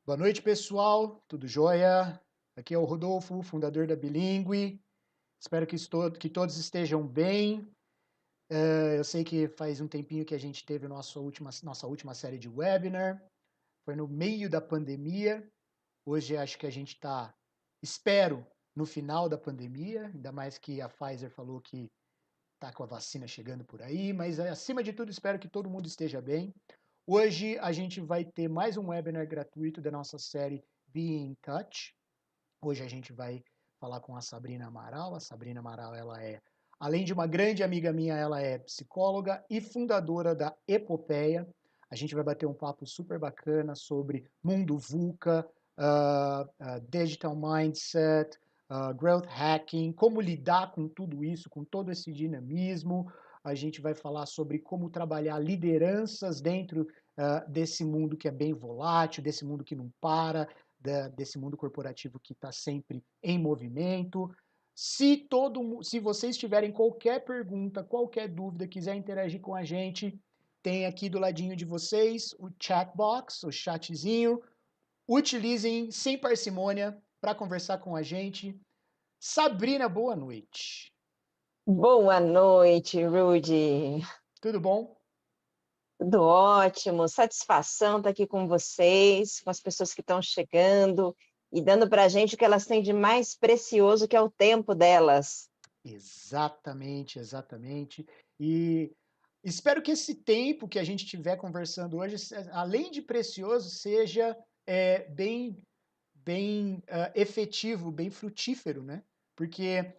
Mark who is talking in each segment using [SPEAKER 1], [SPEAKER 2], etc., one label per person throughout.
[SPEAKER 1] Boa noite, pessoal. Tudo jóia? Aqui é o Rodolfo, fundador da Bilingue. Espero que todos estejam bem. Eu sei que faz um tempinho que a gente teve nossa última série de webinar. Foi no meio da pandemia. Hoje acho que a gente está, espero, no final da pandemia. Ainda mais que a Pfizer falou que está com a vacina chegando por aí. Mas, acima de tudo, espero que todo mundo esteja bem. Hoje a gente vai ter mais um webinar gratuito da nossa série Be in Touch. Hoje a gente vai falar com a Sabrina Amaral. A Sabrina Amaral, além de uma grande amiga minha, ela é psicóloga e fundadora da Epopeia. A gente vai bater um papo super bacana sobre mundo VUCA, digital mindset, growth hacking, como lidar com tudo isso, com todo esse dinamismo. A gente vai falar sobre como trabalhar lideranças dentro desse mundo que é bem volátil, desse mundo que não para, desse mundo corporativo que está sempre em movimento. Se vocês tiverem qualquer pergunta, qualquer dúvida, quiser interagir com a gente, tem aqui do ladinho de vocês o chat box, o chatzinho. Utilizem sem parcimônia para conversar com a gente. Sabrina, boa noite.
[SPEAKER 2] Boa noite, Rudy.
[SPEAKER 1] Tudo bom?
[SPEAKER 2] Tudo ótimo, satisfação estar aqui com vocês, com as pessoas que estão chegando e dando para a gente o que elas têm de mais precioso, que é o tempo delas.
[SPEAKER 1] Exatamente, exatamente. E espero que esse tempo que a gente estiver conversando hoje, além de precioso, seja bem efetivo, bem frutífero, né? Porque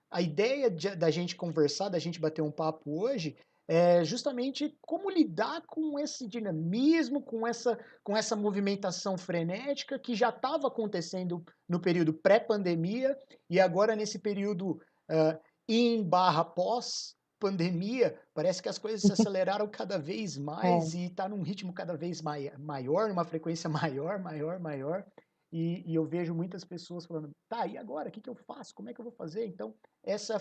[SPEAKER 1] a ideia da gente conversar, da gente bater um papo hoje, é justamente como lidar com esse dinamismo, com essa movimentação frenética que já estava acontecendo no período pré-pandemia e agora nesse período pós-pandemia, parece que as coisas se aceleraram cada vez mais
[SPEAKER 2] É.
[SPEAKER 1] e está num ritmo cada vez maior, numa frequência maior, maior, maior. E eu vejo muitas pessoas falando, tá, e agora? O que eu faço? Como é que eu vou fazer? Então, esse é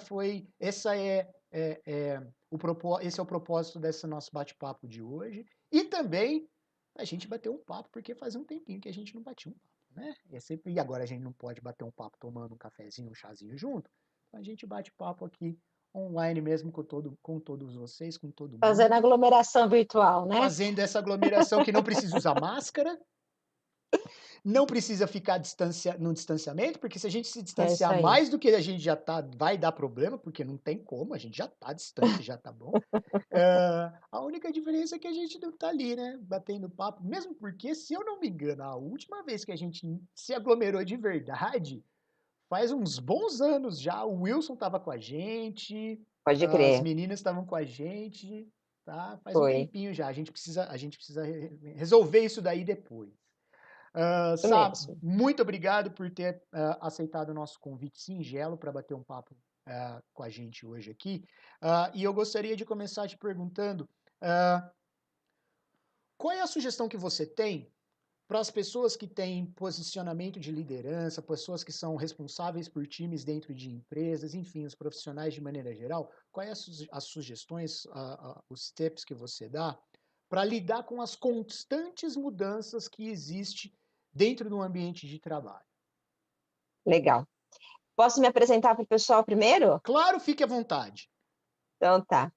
[SPEAKER 1] o propósito desse nosso bate-papo de hoje. E também a gente bater um papo, porque faz um tempinho que a gente não batia um papo, né? E agora a gente não pode bater um papo tomando um cafezinho, um chazinho junto. Então a gente bate papo aqui online mesmo com todos vocês, com todo
[SPEAKER 2] Fazendo
[SPEAKER 1] mundo,
[SPEAKER 2] aglomeração virtual, né?
[SPEAKER 1] fazendo essa aglomeração que não precisa usar máscara, não precisa ficar no distanciamento, porque se a gente se
[SPEAKER 2] É isso
[SPEAKER 1] distanciar
[SPEAKER 2] aí.
[SPEAKER 1] mais do que a gente já está, vai dar problema, porque não tem como, a gente já está distante, já está bom. A única diferença é que a gente não está ali, né, batendo papo, mesmo porque, se eu não me engano, a última vez que a gente se aglomerou de verdade, faz uns bons anos já, o Wilson estava com a gente,
[SPEAKER 2] Pode
[SPEAKER 1] as
[SPEAKER 2] crer,
[SPEAKER 1] meninas estavam com a gente, tá? Faz um
[SPEAKER 2] foi.
[SPEAKER 1] tempinho já, a gente precisa resolver isso daí depois.
[SPEAKER 2] Isso
[SPEAKER 1] Sá,
[SPEAKER 2] mesmo.
[SPEAKER 1] muito obrigado por ter aceitado o nosso convite singelo para bater um papo com a gente hoje aqui. E eu gostaria de começar te perguntando ah, qual é a sugestão que você tem para as pessoas que têm posicionamento de liderança, pessoas que são responsáveis por times dentro de empresas, enfim, os profissionais de maneira geral, quais as sugestões, os tips que você dá para lidar com as constantes mudanças que existem dentro do ambiente de trabalho?
[SPEAKER 2] Legal. Posso me apresentar para o pessoal primeiro?
[SPEAKER 1] Claro, fique à vontade.
[SPEAKER 2] Então tá.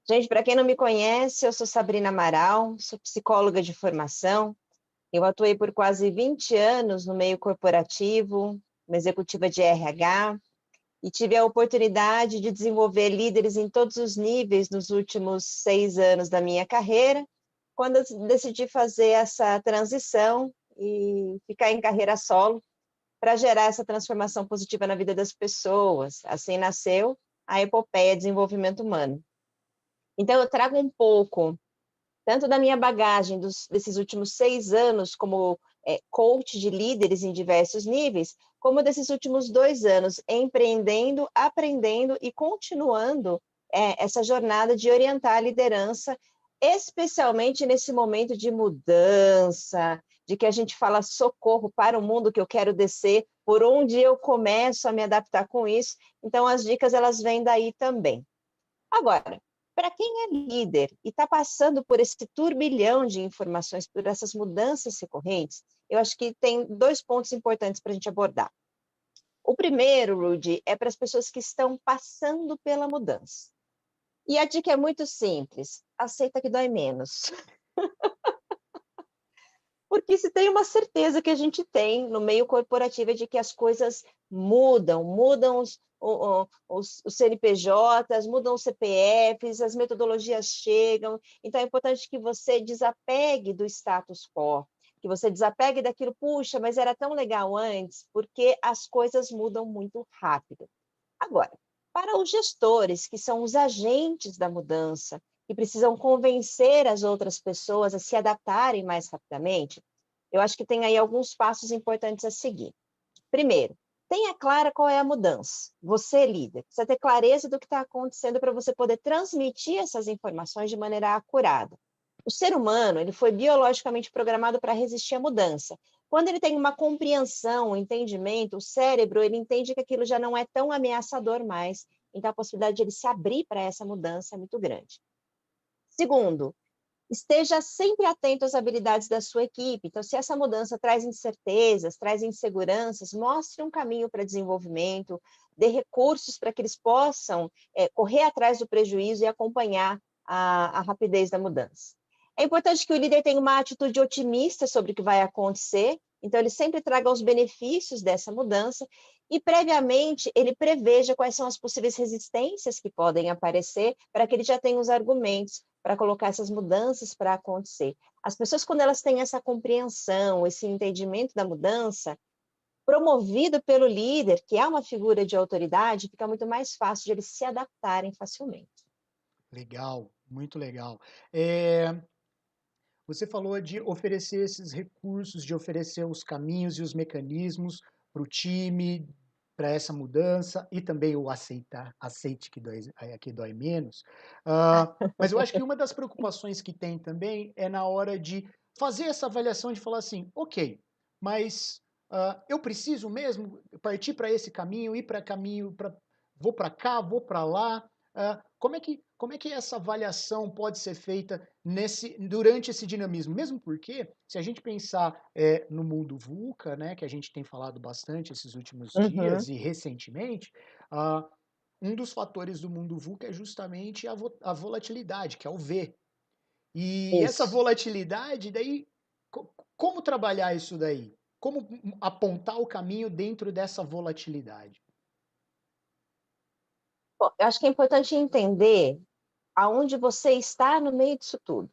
[SPEAKER 2] Gente, para quem não me conhece, eu sou Sabrina Amaral, sou psicóloga de formação. Eu atuei por quase 20 anos no meio corporativo, uma executiva de RH, e tive a oportunidade de desenvolver líderes em todos os níveis nos últimos 6 anos da minha carreira, quando eu decidi fazer essa transição e ficar em carreira solo para gerar essa transformação positiva na vida das pessoas. Assim nasceu a Epopeia Desenvolvimento Humano. Então, eu trago um pouco tanto da minha bagagem desses últimos 6 anos como coach de líderes em diversos níveis, como desses últimos 2 anos empreendendo, aprendendo e continuando essa jornada de orientar a liderança, especialmente nesse momento de mudança, de que a gente fala socorro para o mundo que eu quero descer, por onde eu começo a me adaptar com isso. Então, as dicas elas vêm daí também. Agora, para quem é líder e está passando por esse turbilhão de informações, por essas mudanças recorrentes, eu acho que tem 2 pontos importantes para a gente abordar. O primeiro, Rudy, é para as pessoas que estão passando pela mudança. E a dica é muito simples: aceita que dói menos. Porque se tem uma certeza que a gente tem no meio corporativo é de que as coisas mudam os CNPJs, mudam os CPFs, as metodologias chegam. Então é importante que você desapegue do status quo, que você desapegue daquilo, puxa, mas era tão legal antes, porque as coisas mudam muito rápido. Agora, para os gestores, que são os agentes da mudança, que precisam convencer as outras pessoas a se adaptarem mais rapidamente, eu acho que tem aí alguns passos importantes a seguir. Primeiro, tenha clara qual é a mudança. Você, líder, precisa ter clareza do que está acontecendo para você poder transmitir essas informações de maneira acurada. O ser humano, ele foi biologicamente programado para resistir à mudança. Quando ele tem uma compreensão, um entendimento, o cérebro, ele entende que aquilo já não é tão ameaçador mais, então a possibilidade de ele se abrir para essa mudança é muito grande. Segundo, esteja sempre atento às habilidades da sua equipe. Então, se essa mudança traz incertezas, traz inseguranças, mostre um caminho para desenvolvimento, dê recursos para que eles possam correr atrás do prejuízo e acompanhar a rapidez da mudança. É importante que o líder tenha uma atitude otimista sobre o que vai acontecer, então ele sempre traga os benefícios dessa mudança e, previamente, ele preveja quais são as possíveis resistências que podem aparecer para que ele já tenha os argumentos para colocar essas mudanças para acontecer. As pessoas, quando elas têm essa compreensão, esse entendimento da mudança, promovido pelo líder, que é uma figura de autoridade, fica muito mais fácil de eles se adaptarem facilmente.
[SPEAKER 1] Legal, muito legal. Você falou de oferecer esses recursos, de oferecer os caminhos e os mecanismos para o time, para essa mudança, e também o aceitar, aceite que dói menos. Mas eu acho que uma das preocupações que tem também é na hora de fazer essa avaliação de falar assim, ok, mas eu preciso mesmo partir para esse caminho, ir para caminho, vou para cá, vou para lá. Como é que essa avaliação pode ser feita durante esse dinamismo? Mesmo porque, se a gente pensar no mundo VUCA, né, que a gente tem falado bastante esses últimos
[SPEAKER 2] Uhum.
[SPEAKER 1] dias e recentemente, um dos fatores do mundo VUCA é justamente a volatilidade, que é o V. E essa
[SPEAKER 2] Isso.
[SPEAKER 1] volatilidade, daí, como trabalhar isso daí? Como apontar o caminho dentro dessa volatilidade?
[SPEAKER 2] Bom, eu acho que é importante entender aonde você está no meio disso tudo.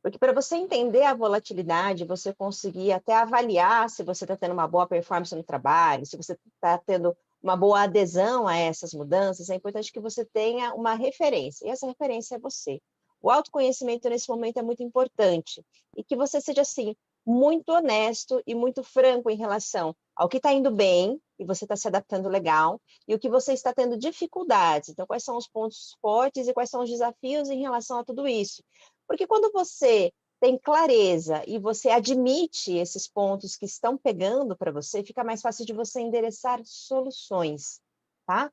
[SPEAKER 2] Porque para você entender a volatilidade, você conseguir até avaliar se você está tendo uma boa performance no trabalho, se você está tendo uma boa adesão a essas mudanças, é importante que você tenha uma referência, e essa referência é você. O autoconhecimento nesse momento é muito importante, e que você seja, assim, muito honesto e muito franco em relação ao que está indo bem, e você está se adaptando legal, e o que você está tendo dificuldades. Então, quais são os pontos fortes e quais são os desafios em relação a tudo isso. Porque quando você tem clareza e você admite esses pontos que estão pegando para você, fica mais fácil de você endereçar soluções, tá?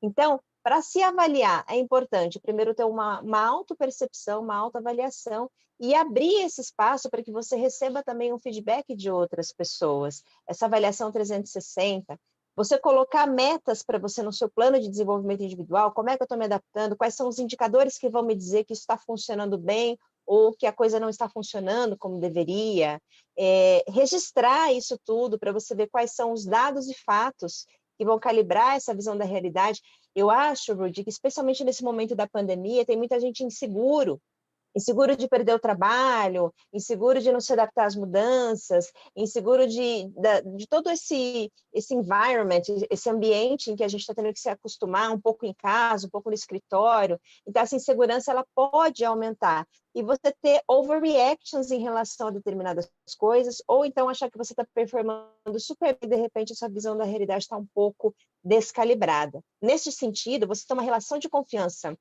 [SPEAKER 2] Então, para se avaliar, é importante primeiro ter uma autopercepção, uma autoavaliação e abrir esse espaço para que você receba também um feedback de outras pessoas. Essa avaliação 360, você colocar metas para você no seu plano de desenvolvimento individual, como é que eu estou me adaptando, quais são os indicadores que vão me dizer que isso está funcionando bem ou que a coisa não está funcionando como deveria. Registrar isso tudo para você ver quais são os dados e fatos que vão calibrar essa visão da realidade. Eu acho, Rudy, que especialmente nesse momento da pandemia, tem muita gente inseguro de perder o trabalho, inseguro de não se adaptar às mudanças, inseguro de todo esse environment, esse ambiente em que a gente está tendo que se acostumar, um pouco em casa, um pouco no escritório. Então, essa insegurança ela pode aumentar. E você ter overreactions em relação a determinadas coisas, ou então achar que você está performando super bem, de repente, a sua visão da realidade está um pouco descalibrada. Nesse sentido, você tem uma relação de confiança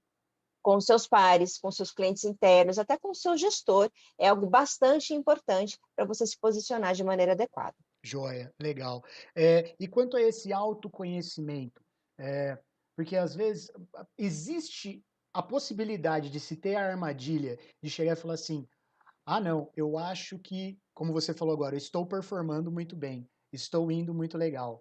[SPEAKER 2] com os seus pares, com seus clientes internos, até com o seu gestor, é algo bastante importante para você se posicionar de maneira adequada.
[SPEAKER 1] Joia, legal. E quanto a esse autoconhecimento, porque às vezes existe a possibilidade de se ter a armadilha de chegar e falar assim, ah, não, eu acho que, como você falou agora, eu estou performando muito bem, estou indo muito legal.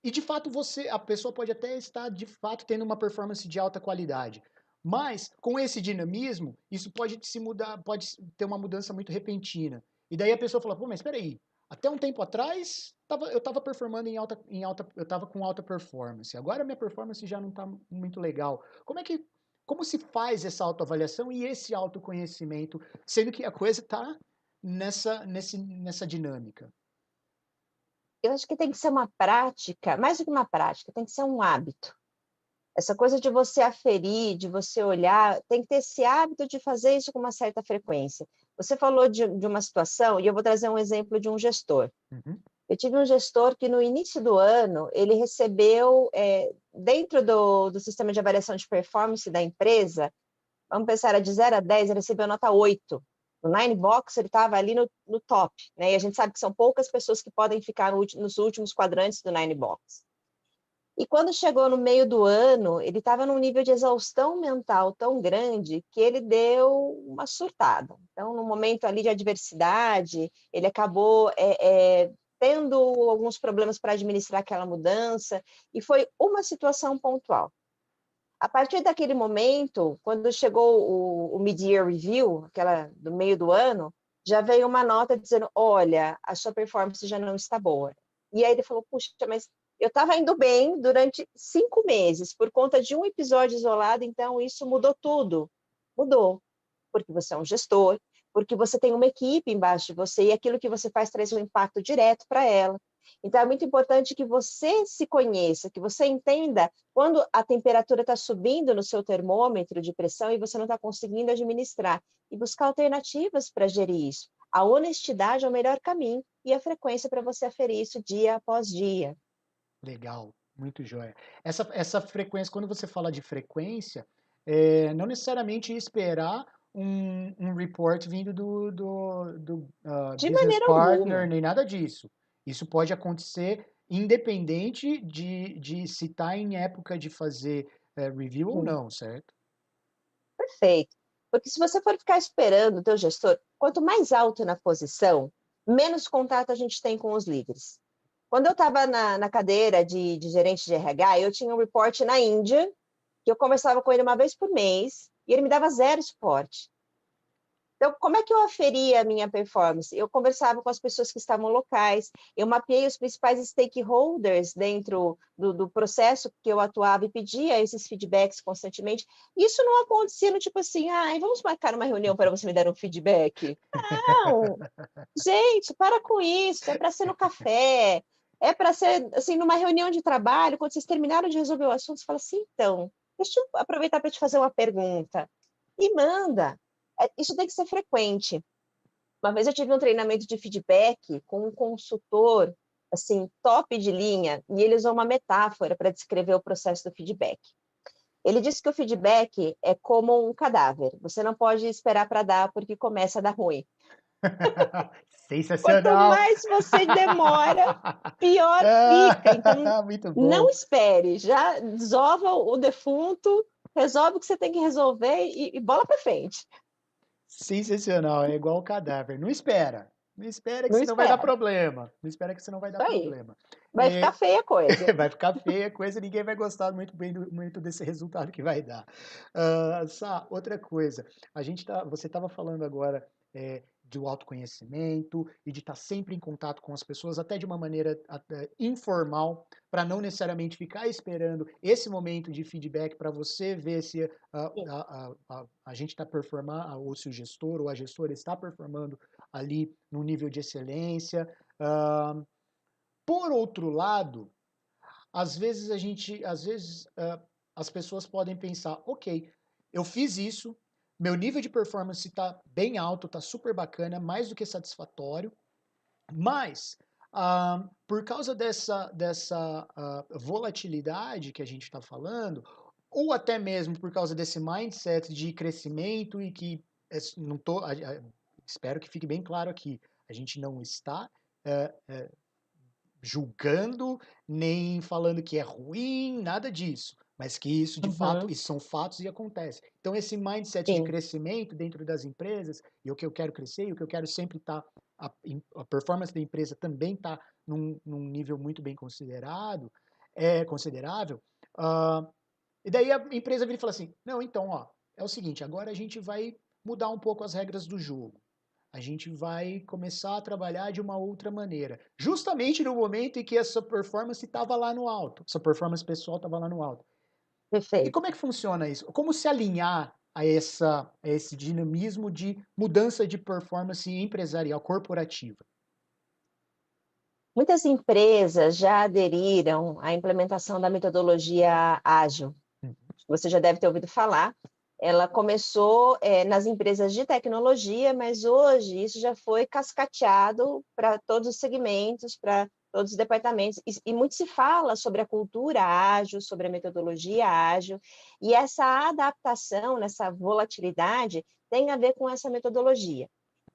[SPEAKER 1] E de fato a pessoa pode até estar de fato tendo uma performance de alta qualidade. Mas com esse dinamismo, isso pode se mudar, pode ter uma mudança muito repentina. E daí a pessoa fala, pô, mas espera aí, até um tempo atrás eu estava performando eu estava com alta performance. Agora a minha performance já não está muito legal. Como se faz essa autoavaliação e esse autoconhecimento, sendo que a coisa está nessa dinâmica?
[SPEAKER 2] Eu acho que tem que ser uma prática, mais do que uma prática, tem que ser um hábito. Essa coisa de você aferir, de você olhar, tem que ter esse hábito de fazer isso com uma certa frequência. Você falou de uma situação, e eu vou trazer um exemplo de um gestor.
[SPEAKER 1] Uhum.
[SPEAKER 2] Eu tive um gestor que no início do ano, ele recebeu, dentro do sistema de avaliação de performance da empresa, vamos pensar, era de 0 a 10, ele recebeu nota 8. No Nine Box, ele estava ali no top, né? E a gente sabe que são poucas pessoas que podem ficar nos últimos quadrantes do Nine Box. E quando chegou no meio do ano, ele estava num nível de exaustão mental tão grande que ele deu uma surtada. Então, no momento ali de adversidade, ele acabou tendo alguns problemas para administrar aquela mudança, e foi uma situação pontual. A partir daquele momento, quando chegou o mid-year review, aquela do meio do ano, já veio uma nota dizendo, olha, a sua performance já não está boa. E aí ele falou, puxa, mas eu estava indo bem durante 5 meses, por conta de um episódio isolado, então isso mudou tudo. Mudou, porque você é um gestor, porque você tem uma equipe embaixo de você, e aquilo que você faz traz um impacto direto para ela. Então, é muito importante que você se conheça, que você entenda quando a temperatura está subindo no seu termômetro de pressão e você não está conseguindo administrar, e buscar alternativas para gerir isso. A honestidade é o melhor caminho e a frequência para você aferir isso dia após dia.
[SPEAKER 1] Legal, muito joia. Essa frequência, quando você fala de frequência, não necessariamente esperar um report vindo do
[SPEAKER 2] De
[SPEAKER 1] business
[SPEAKER 2] maneira
[SPEAKER 1] partner,
[SPEAKER 2] alguma.
[SPEAKER 1] nem nada disso. Isso pode acontecer independente de se está em época de fazer review ou
[SPEAKER 2] Sim,
[SPEAKER 1] não, certo?
[SPEAKER 2] perfeito. Porque se você for ficar esperando o teu gestor, quanto mais alto na posição, menos contato a gente tem com os líderes. Quando eu estava na cadeira de gerente de RH, eu tinha um report na Índia, que eu conversava com ele uma vez por mês, e ele me dava zero suporte. Então, como é que eu aferia a minha performance? Eu conversava com as pessoas que estavam locais, eu mapeei os principais stakeholders dentro do processo que eu atuava e pedia esses feedbacks constantemente. Isso não acontecia no tipo assim, vamos marcar uma reunião para você me dar um feedback? Não, gente, para com isso, é para ser no café, é para ser assim numa reunião de trabalho, quando vocês terminaram de resolver o assunto, você fala assim, então, deixa eu aproveitar para te fazer uma pergunta. E manda. Isso tem que ser frequente. Uma vez eu tive um treinamento de feedback com um consultor, assim, top de linha, e ele usou uma metáfora para descrever o processo do feedback. Ele disse que o feedback é como um cadáver. Você não pode esperar para dar porque começa a dar ruim. Quanto
[SPEAKER 1] Sensacional!
[SPEAKER 2] mais você demora, pior fica. Então,
[SPEAKER 1] Ah, muito
[SPEAKER 2] não
[SPEAKER 1] bom.
[SPEAKER 2] espere. Já desova o defunto, resolve o que você tem que resolver e bola para frente.
[SPEAKER 1] Sensacional, é igual o cadáver. Não espera. Não espera que
[SPEAKER 2] Não
[SPEAKER 1] senão vai dar
[SPEAKER 2] espera.
[SPEAKER 1] problema. Não espera que senão vai dar
[SPEAKER 2] Isso aí.
[SPEAKER 1] problema.
[SPEAKER 2] Vai ficar feia a coisa.
[SPEAKER 1] Vai ficar feia a coisa, ninguém vai gostar muito desse resultado que vai dar. Sá, outra coisa, você estava falando agora do autoconhecimento e de estar sempre em contato com as pessoas, até de uma maneira até informal, para não necessariamente ficar esperando esse momento de feedback para você ver se
[SPEAKER 2] Sim.
[SPEAKER 1] a gente está performando, ou se o gestor ou a gestora está performando ali no nível de excelência. Uh, por outro lado, às vezes as pessoas podem pensar, ok, eu fiz isso, meu nível de performance está bem alto, está super bacana, mais do que satisfatório, mas por causa dessa volatilidade que a gente está falando, ou até mesmo por causa desse mindset de crescimento e que não tô, espero que fique bem claro aqui, a gente não está julgando, nem falando que é ruim, nada disso. mas que isso de fato,
[SPEAKER 2] Uhum.
[SPEAKER 1] isso são fatos e acontece. Então esse mindset de
[SPEAKER 2] Sim,
[SPEAKER 1] crescimento dentro das empresas, e o que eu quero crescer, e o que eu quero sempre estar, a performance da empresa também está num nível muito bem considerado, considerável, ah, e daí a empresa vira e fala assim, não, então, ó, é o seguinte, agora a gente vai mudar um pouco as regras do jogo. A gente vai começar a trabalhar de uma outra maneira. Justamente no momento em que essa performance estava lá no alto, essa performance pessoal estava lá no alto. E como
[SPEAKER 2] perfeito.
[SPEAKER 1] é que funciona isso? Como se alinhar a esse dinamismo de mudança de performance empresarial corporativa?
[SPEAKER 2] Muitas empresas já aderiram à implementação da metodologia ágil.
[SPEAKER 1] Uhum.
[SPEAKER 2] Você já deve ter ouvido falar. Ela começou, nas empresas de tecnologia, mas hoje isso já foi cascateado para todos os segmentos, para todos os departamentos. E muito se fala sobre a cultura ágil, sobre a metodologia ágil, e essa adaptação, nessa volatilidade, tem a ver com essa metodologia.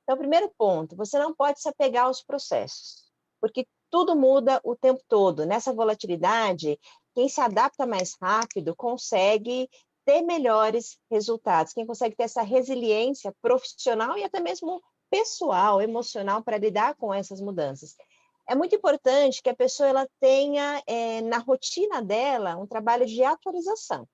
[SPEAKER 2] Então, primeiro ponto, você não pode se apegar aos processos, porque tudo muda o tempo todo. Nessa volatilidade, quem se adapta mais rápido consegue ter melhores resultados, quem consegue ter essa resiliência profissional e até mesmo pessoal, emocional, para lidar com essas mudanças. É muito importante que a pessoa ela tenha na rotina dela um trabalho de atualização.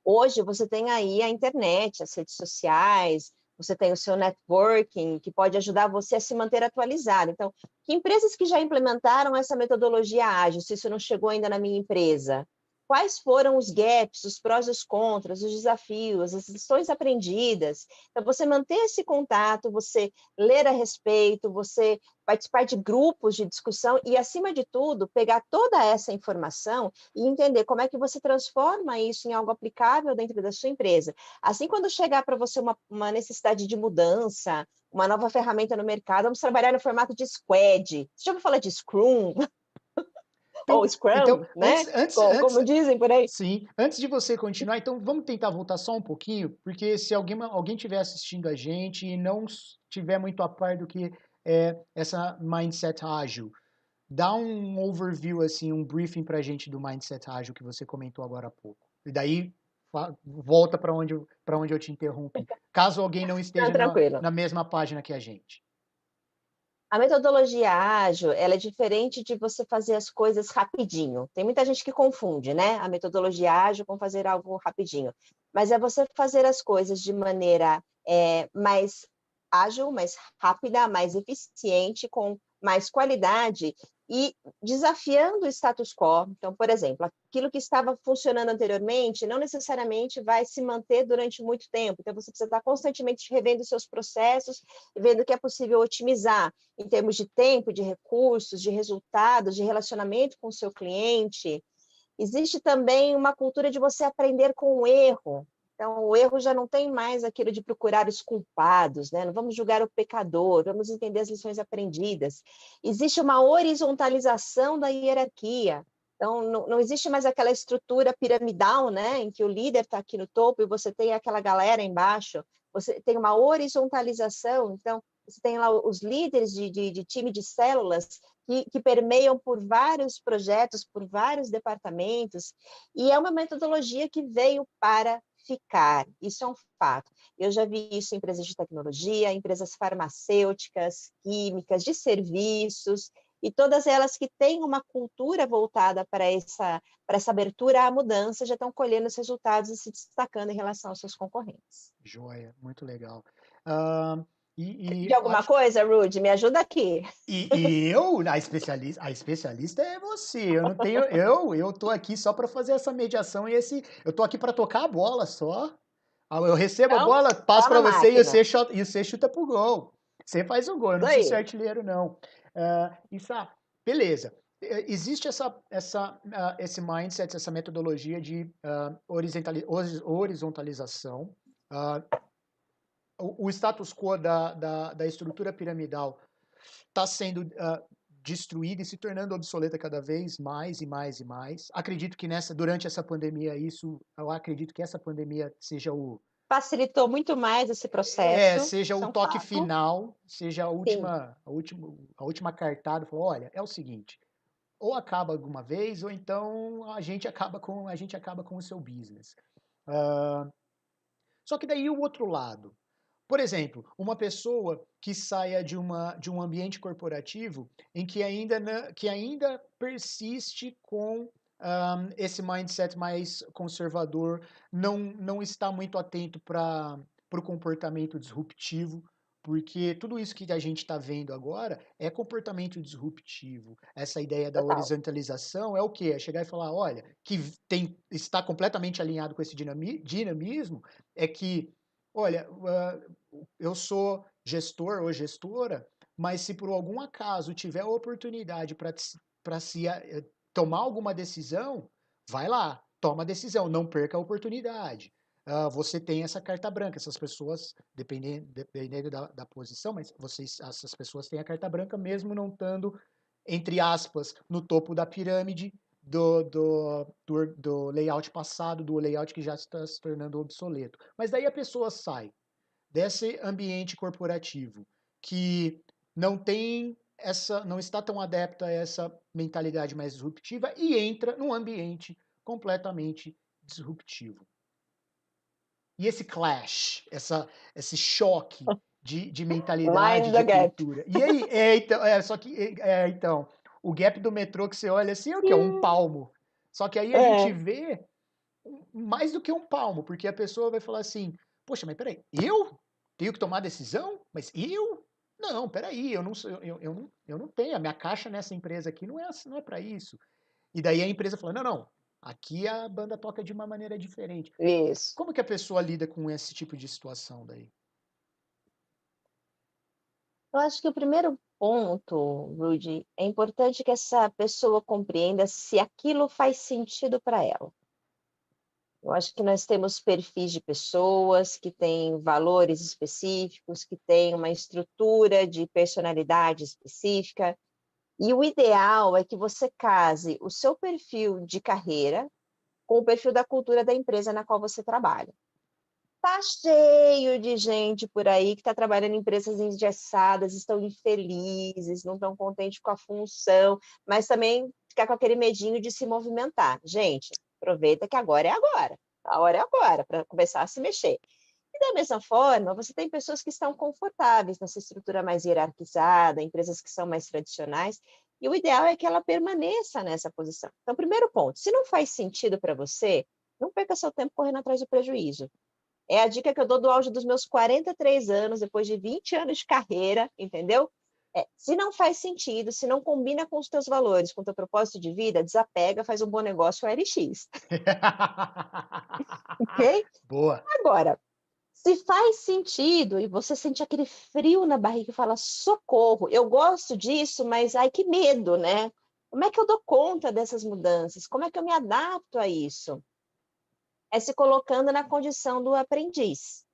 [SPEAKER 2] Hoje você tem aí a internet, as redes sociais, você tem o seu networking, que pode ajudar você a se manter atualizado. Então, que empresas que já implementaram essa metodologia ágil, se isso não chegou ainda na minha empresa? Quais foram os gaps, os prós e os contras, os desafios, as lições aprendidas? Então, você manter esse contato, você ler a respeito, você participar de grupos de discussão e, acima de tudo, pegar toda essa informação e entender como é que você transforma isso em algo aplicável dentro da sua empresa. Assim, quando chegar para você uma necessidade de mudança, uma nova ferramenta no mercado, vamos trabalhar no formato de squad. Você já ouviu falar de Scrum ou
[SPEAKER 1] Então,
[SPEAKER 2] Scrum, né? Como dizem por aí?
[SPEAKER 1] sim, antes de você continuar, então vamos tentar voltar só um pouquinho, porque se alguém estiver assistindo a gente e não estiver muito a par do que é essa mindset ágil, dá um overview, assim, um briefing para a gente do mindset ágil que você comentou agora há pouco. E daí volta para onde eu te interrompi, caso alguém não
[SPEAKER 2] Não,
[SPEAKER 1] esteja
[SPEAKER 2] tranquilo.
[SPEAKER 1] na mesma página que a gente.
[SPEAKER 2] A metodologia ágil, ela é diferente de você fazer as coisas rapidinho. Tem muita gente que confunde, né, a metodologia ágil com fazer algo rapidinho. Mas é você fazer as coisas de maneira, mais ágil, mais rápida, mais eficiente, com mais qualidade e desafiando o status quo. Então, por exemplo, aquilo que estava funcionando anteriormente não necessariamente vai se manter durante muito tempo. Então, você precisa estar constantemente revendo seus processos e vendo o que é possível otimizar em termos de tempo, de recursos, de resultados, de relacionamento com o seu cliente. Existe também uma cultura de você aprender com o erro. Então, o erro já não tem mais aquilo de procurar os culpados, né? Não vamos julgar o pecador, vamos entender as lições aprendidas. Existe uma horizontalização da hierarquia. Então, não existe mais aquela estrutura piramidal, né? Em que o líder está aqui no topo e você tem aquela galera embaixo. Você tem uma horizontalização. Então, você tem lá os líderes de time de células que permeiam por vários projetos, por vários departamentos, e é uma metodologia que veio para ficar, isso é um fato. Eu já vi isso em empresas de tecnologia, empresas farmacêuticas, químicas, de serviços, e todas elas que têm uma cultura voltada para essa abertura à mudança já estão colhendo os resultados e se destacando em relação aos seus concorrentes.
[SPEAKER 1] Joia, muito legal. Ah,
[SPEAKER 2] De
[SPEAKER 1] eu
[SPEAKER 2] alguma
[SPEAKER 1] acho.
[SPEAKER 2] coisa, Rude? Me ajuda aqui.
[SPEAKER 1] A especialista é você. Eu não tenho, eu tô aqui só para fazer essa mediação e eu tô aqui para tocar a bola só. Eu recebo a
[SPEAKER 2] Então,
[SPEAKER 1] bola, passo
[SPEAKER 2] pau
[SPEAKER 1] para
[SPEAKER 2] na
[SPEAKER 1] você
[SPEAKER 2] máquina.
[SPEAKER 1] e você chuta pro gol. Você faz o gol, eu não
[SPEAKER 2] Isso
[SPEAKER 1] preciso ser
[SPEAKER 2] aí.
[SPEAKER 1] artilheiro, não. Beleza. Existe esse mindset, essa metodologia de horizontalização. Ah, o status quo da estrutura piramidal está sendo destruída e se tornando obsoleta cada vez mais e mais e mais. Acredito que durante essa pandemia, eu acredito que essa pandemia seja
[SPEAKER 2] Facilitou muito mais esse processo,
[SPEAKER 1] seja
[SPEAKER 2] isso
[SPEAKER 1] o
[SPEAKER 2] é um
[SPEAKER 1] toque
[SPEAKER 2] fato.
[SPEAKER 1] final, seja
[SPEAKER 2] Sim,
[SPEAKER 1] a última cartada, falou, olha, é o seguinte, ou acaba alguma vez, ou então a gente acaba com o seu business. Ah, só que daí o outro lado. Por exemplo, uma pessoa que saia de um ambiente corporativo em que que ainda persiste com esse mindset mais conservador, não está muito atento para o comportamento disruptivo, porque tudo isso que a gente está vendo agora é comportamento disruptivo. Essa ideia da
[SPEAKER 2] Total.
[SPEAKER 1] horizontalização é o quê? É chegar e falar, olha, está completamente alinhado com esse dinamismo, é que, olha, eu sou gestor ou gestora, mas se por algum acaso tiver a oportunidade para se tomar alguma decisão, vai lá, toma a decisão, não perca a oportunidade. Você tem essa carta branca, essas pessoas, dependendo da posição, mas essas pessoas têm a carta branca mesmo não estando, entre aspas, no topo da pirâmide do layout passado, do layout que já está se tornando obsoleto. Mas daí a pessoa sai desse ambiente corporativo que não está tão adepto a essa mentalidade mais disruptiva e entra num ambiente completamente disruptivo. E esse clash, esse choque de mentalidade,
[SPEAKER 2] Mind
[SPEAKER 1] de
[SPEAKER 2] the gap.
[SPEAKER 1] cultura. E aí, então, o gap do metrô que você olha assim é o quê? Um
[SPEAKER 2] Hum,
[SPEAKER 1] palmo. Só que aí a gente
[SPEAKER 2] É,
[SPEAKER 1] vê mais do que um palmo, porque a pessoa vai falar assim, poxa, mas peraí, eu tenho que tomar decisão? Mas eu? Não, peraí, eu não, eu não tenho, a minha caixa nessa empresa aqui não é para isso. E daí a empresa fala, não, não, aqui a banda toca de uma maneira diferente.
[SPEAKER 2] isso.
[SPEAKER 1] Como que a pessoa lida com esse tipo de situação daí?
[SPEAKER 2] Eu acho que o primeiro ponto, Rudy, é importante que essa pessoa compreenda se aquilo faz sentido para ela. Eu acho que nós temos perfis de pessoas que têm valores específicos, que têm uma estrutura de personalidade específica, e o ideal é que você case o seu perfil de carreira com o perfil da cultura da empresa na qual você trabalha. Tá cheio de gente por aí que está trabalhando em empresas engessadas, estão infelizes, não estão contentes com a função, mas também fica com aquele medinho de se movimentar. Gente, aproveita que agora é agora. A hora é agora para começar a se mexer. E da mesma forma, você tem pessoas que estão confortáveis nessa estrutura mais hierarquizada, empresas que são mais tradicionais, e o ideal é que ela permaneça nessa posição. Então, primeiro ponto, se não faz sentido para você, não perca seu tempo correndo atrás do prejuízo. É a dica que eu dou do auge dos meus 43 anos, depois de 20 anos de carreira, entendeu? Se não faz sentido, se não combina com os teus valores, com o teu propósito de vida, desapega, faz um bom negócio, o LX, ok?
[SPEAKER 1] Boa.
[SPEAKER 2] Agora, se faz sentido e você sente aquele frio na barriga e fala, socorro, eu gosto disso, mas ai, que medo, né? Como é que eu dou conta dessas mudanças? Como é que eu me adapto a isso? É se colocando na condição do aprendiz.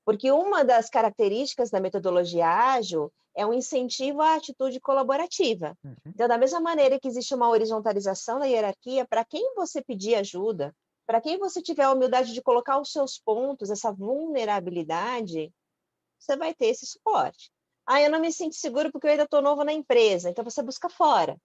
[SPEAKER 2] Porque uma das características da metodologia ágil é um incentivo à atitude colaborativa.
[SPEAKER 1] Uhum.
[SPEAKER 2] Então, da mesma maneira que existe uma horizontalização da hierarquia, para quem você pedir ajuda, para quem você tiver a humildade de colocar os seus pontos, essa vulnerabilidade, você vai ter esse suporte. Ah, eu não me sinto seguro porque eu ainda estou novo na empresa, então você busca fora.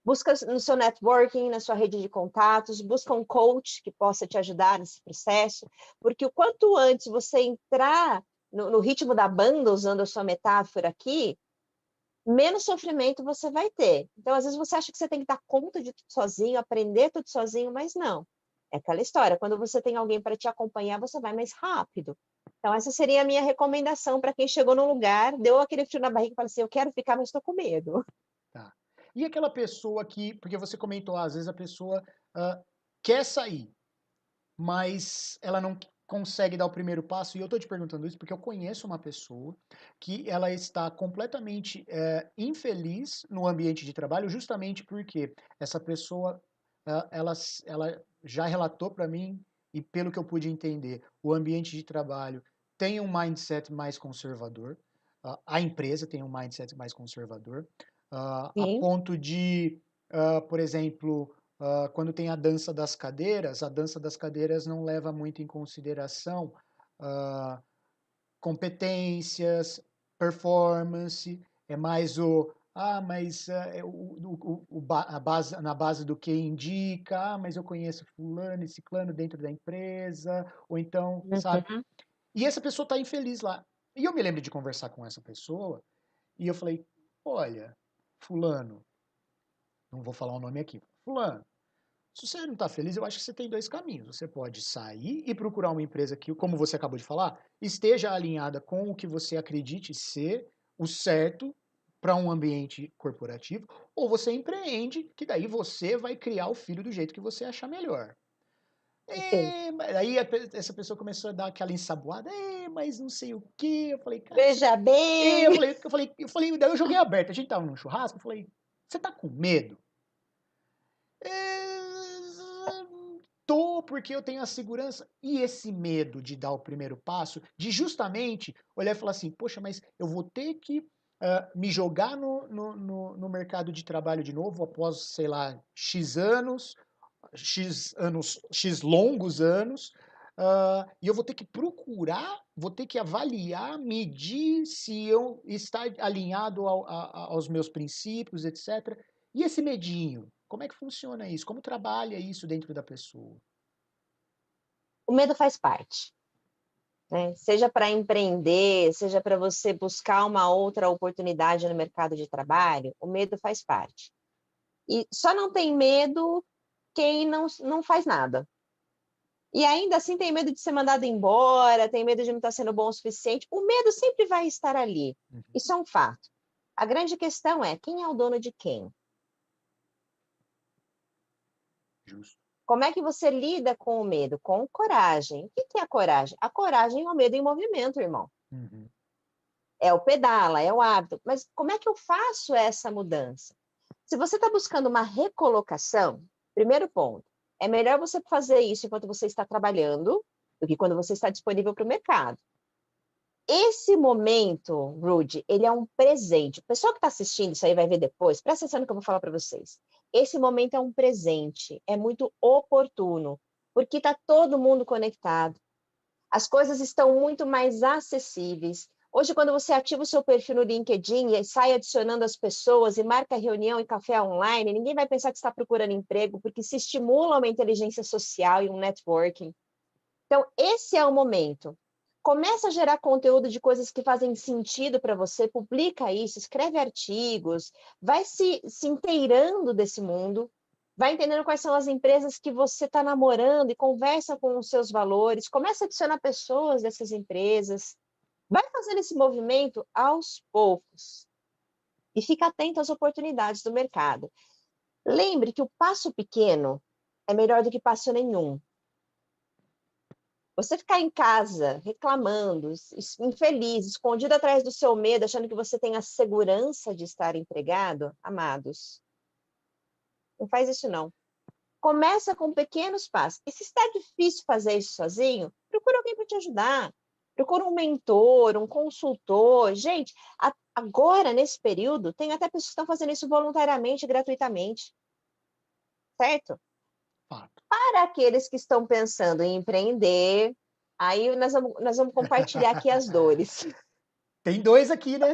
[SPEAKER 2] Busca no seu networking, na sua rede de contatos, busca um coach que possa te ajudar nesse processo, porque o quanto antes você entrar no ritmo da banda, usando a sua metáfora aqui, menos sofrimento você vai ter. Então, às vezes, você acha que você tem que dar conta de tudo sozinho, aprender tudo sozinho, mas não. É aquela história, quando você tem alguém para te acompanhar, você vai mais rápido. Então, essa seria a minha recomendação para quem chegou no lugar, deu aquele frio na barriga e fala assim: eu quero ficar, mas estou com medo.
[SPEAKER 1] Tá. E aquela pessoa que, porque você comentou, às vezes a pessoa quer sair, mas ela não consegue dar o primeiro passo. E eu estou te perguntando isso porque eu conheço uma pessoa que ela está completamente infeliz no ambiente de trabalho, justamente porque essa pessoa, ela já relatou para mim, e pelo que eu pude entender, o ambiente de trabalho tem um mindset mais conservador, a empresa tem um mindset mais conservador, a
[SPEAKER 2] Sim,
[SPEAKER 1] ponto de, por exemplo, quando tem a dança das cadeiras não leva muito em consideração competências, performance, é mais mas na base do que indica, mas eu conheço fulano e ciclano dentro da empresa, ou então, sabe?
[SPEAKER 2] Uhum.
[SPEAKER 1] E essa pessoa está infeliz lá. E eu me lembro de conversar com essa pessoa, e eu falei, olha, fulano, não vou falar o nome aqui, fulano, se você não está feliz, eu acho que você tem dois caminhos. Você pode sair e procurar uma empresa que, como você acabou de falar, esteja alinhada com o que você acredite ser o certo para um ambiente corporativo, ou você empreende, que daí você vai criar o filho do jeito que você achar melhor.
[SPEAKER 2] Perfeito.
[SPEAKER 1] Aí essa pessoa começou a dar aquela ensaboada, mas não sei o quê. Eu falei, cara,
[SPEAKER 2] Veja
[SPEAKER 1] eu
[SPEAKER 2] bem.
[SPEAKER 1] falei, eu falei, eu falei, daí eu joguei aberto. A gente tava num churrasco, eu falei, você tá com medo? Tô, porque eu tenho a segurança e esse medo de dar o primeiro passo, de justamente olhar e falar assim, poxa, mas eu vou ter que me jogar no mercado de trabalho de novo após, sei lá, X anos, X longos anos, e eu vou ter que procurar, vou ter que avaliar, medir se eu está alinhado aos meus princípios, etc. E esse medinho, como é que funciona isso? Como trabalha isso dentro da pessoa?
[SPEAKER 2] O medo faz parte, né? Seja para empreender, seja para você buscar uma outra oportunidade no mercado de trabalho, o medo faz parte. E só não tem medo quem não faz nada. E ainda assim tem medo de ser mandado embora, tem medo de não estar sendo bom o suficiente. O medo sempre vai estar ali.
[SPEAKER 1] Uhum.
[SPEAKER 2] Isso é um fato. A grande questão é quem é o dono de quem?
[SPEAKER 1] Justo.
[SPEAKER 2] Como é que você lida com o medo? Com coragem. O que é a coragem? A coragem é o medo em movimento, irmão.
[SPEAKER 1] Uhum.
[SPEAKER 2] É o pedala, é o hábito. Mas como é que eu faço essa mudança? Se você está buscando uma recolocação, primeiro ponto, é melhor você fazer isso enquanto você está trabalhando do que quando você está disponível para o mercado. Esse momento, Rude, ele é um presente. O pessoal que está assistindo isso aí vai ver depois, presta atenção no que eu vou falar para vocês. Esse momento é um presente, é muito oportuno, porque está todo mundo conectado. As coisas estão muito mais acessíveis. Hoje, quando você ativa o seu perfil no LinkedIn e sai adicionando as pessoas e marca reunião e café online, ninguém vai pensar que está procurando emprego, porque se estimula uma inteligência social e um networking. Então, esse é o momento. Começa a gerar conteúdo de coisas que fazem sentido para você, publica isso, escreve artigos, vai se inteirando desse mundo, vai entendendo quais são as empresas que você está namorando e conversa com os seus valores, começa a adicionar pessoas dessas empresas, vai fazendo esse movimento aos poucos e fica atento às oportunidades do mercado. Lembre que o passo pequeno é melhor do que passo nenhum. Você ficar em casa reclamando, infeliz, escondido atrás do seu medo, achando que você tem a segurança de estar empregado, amados, não faz isso não. Começa com pequenos passos. E se está difícil fazer isso sozinho, procura alguém para te ajudar. Procura um mentor, um consultor. Gente, agora, nesse período, tem até pessoas que estão fazendo isso voluntariamente, gratuitamente, certo?
[SPEAKER 1] Fato.
[SPEAKER 2] Para aqueles que estão pensando em empreender, aí nós vamos compartilhar aqui as dores.
[SPEAKER 1] Tem dois aqui, né?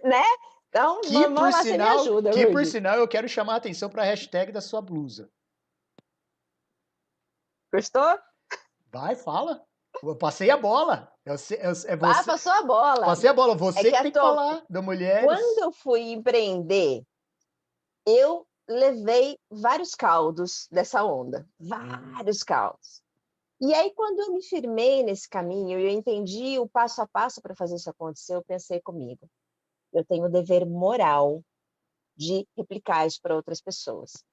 [SPEAKER 2] Né? Então, vamos lá, você me ajuda,
[SPEAKER 1] Que por
[SPEAKER 2] Rudy.
[SPEAKER 1] sinal eu quero chamar a atenção para a hashtag da sua blusa.
[SPEAKER 2] Gostou?
[SPEAKER 1] Vai, fala. Eu passei a bola. É
[SPEAKER 2] Ah,
[SPEAKER 1] você.
[SPEAKER 2] passou a bola.
[SPEAKER 1] Passei a bola.
[SPEAKER 2] É
[SPEAKER 1] Você
[SPEAKER 2] que
[SPEAKER 1] que tem que falar da
[SPEAKER 2] quando
[SPEAKER 1] mulheres.
[SPEAKER 2] eu fui empreender, eu levei vários caldos dessa onda, vários caldos. E aí, quando eu me firmei nesse caminho e eu entendi o passo a passo para fazer isso acontecer, eu pensei comigo, eu tenho o dever moral de replicar isso para outras pessoas.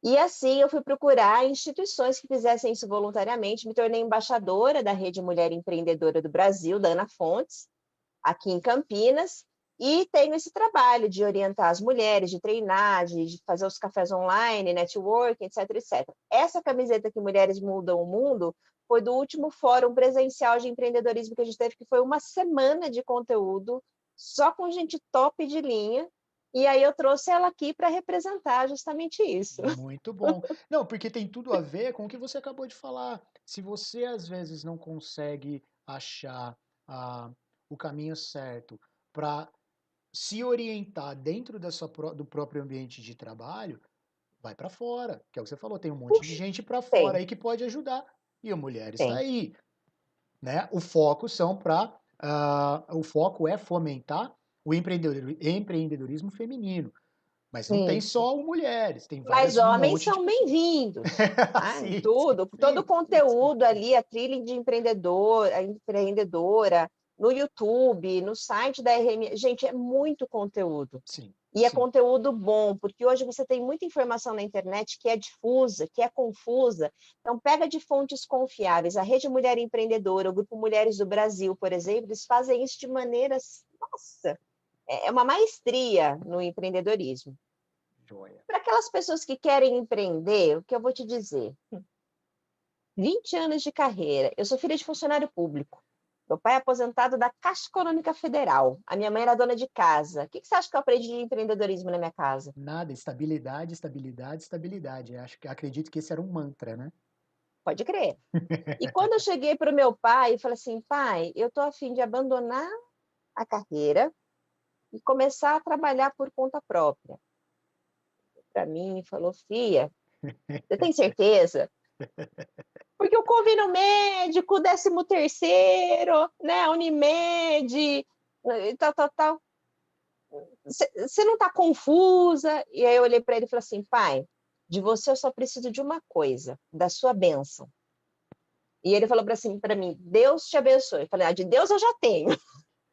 [SPEAKER 2] E assim eu fui procurar instituições que fizessem isso voluntariamente, me tornei embaixadora da Rede Mulher Empreendedora do Brasil, da Ana Fontes, aqui em Campinas, e tenho esse trabalho de orientar as mulheres, de treinar, de fazer os cafés online, network, etc, etc. Essa camiseta que Mulheres Mudam o Mundo foi do último fórum presencial de empreendedorismo que a gente teve, que foi uma semana de conteúdo, só com gente top de linha, e aí eu trouxe ela aqui para representar justamente isso.
[SPEAKER 1] Muito bom. Não, porque tem tudo a ver com o que você acabou de falar. Se você às vezes não consegue achar o caminho certo para se orientar dentro do próprio ambiente de trabalho, vai para fora, que é o que você falou, tem um monte de
[SPEAKER 2] Puxa,
[SPEAKER 1] gente para fora
[SPEAKER 2] tem,
[SPEAKER 1] aí que pode ajudar, e a mulher está
[SPEAKER 2] tem.
[SPEAKER 1] aí, né? O foco é fomentar o empreendedorismo feminino, mas não tem
[SPEAKER 2] Isso.
[SPEAKER 1] só mulheres, tem
[SPEAKER 2] Mas
[SPEAKER 1] um
[SPEAKER 2] homens
[SPEAKER 1] monte de
[SPEAKER 2] são
[SPEAKER 1] pessoas.
[SPEAKER 2] bem-vindos, tá? Em
[SPEAKER 1] Sim, sim,
[SPEAKER 2] tudo, todo o
[SPEAKER 1] sim, sim, sim,
[SPEAKER 2] conteúdo
[SPEAKER 1] sim.
[SPEAKER 2] ali, a trilha de empreendedor, a empreendedora, no YouTube, no site da RM. Gente, é muito conteúdo.
[SPEAKER 1] Sim,
[SPEAKER 2] E é
[SPEAKER 1] sim.
[SPEAKER 2] conteúdo bom, porque hoje você tem muita informação na internet que é difusa, que é confusa. Então, pega de fontes confiáveis. A Rede Mulher Empreendedora, o Grupo Mulheres do Brasil, por exemplo, eles fazem isso de maneiras, nossa, é uma maestria no empreendedorismo.
[SPEAKER 1] Joia.
[SPEAKER 2] Para aquelas pessoas que querem empreender, o que eu vou te dizer? 20 anos de carreira. Eu sou filha de funcionário público. Meu pai é aposentado da Caixa Econômica Federal. A minha mãe era dona de casa. O que você acha que eu aprendi de empreendedorismo na minha casa?
[SPEAKER 1] Nada, estabilidade, estabilidade, estabilidade. Acredito que esse era um mantra, né?
[SPEAKER 2] Pode crer. E quando eu cheguei para o meu pai e falei assim, pai, eu estou a fim de abandonar a carreira e começar a trabalhar por conta própria. Para mim, falou, filha, você tem certeza? Porque o convênio médico, 13º, né, Unimed, tal, tal, tal. Você não está confusa? E aí eu olhei para ele e falei assim, pai, de você eu só preciso de uma coisa, da sua bênção. E ele falou assim para mim, Deus te abençoe. Eu falei, de Deus eu já tenho,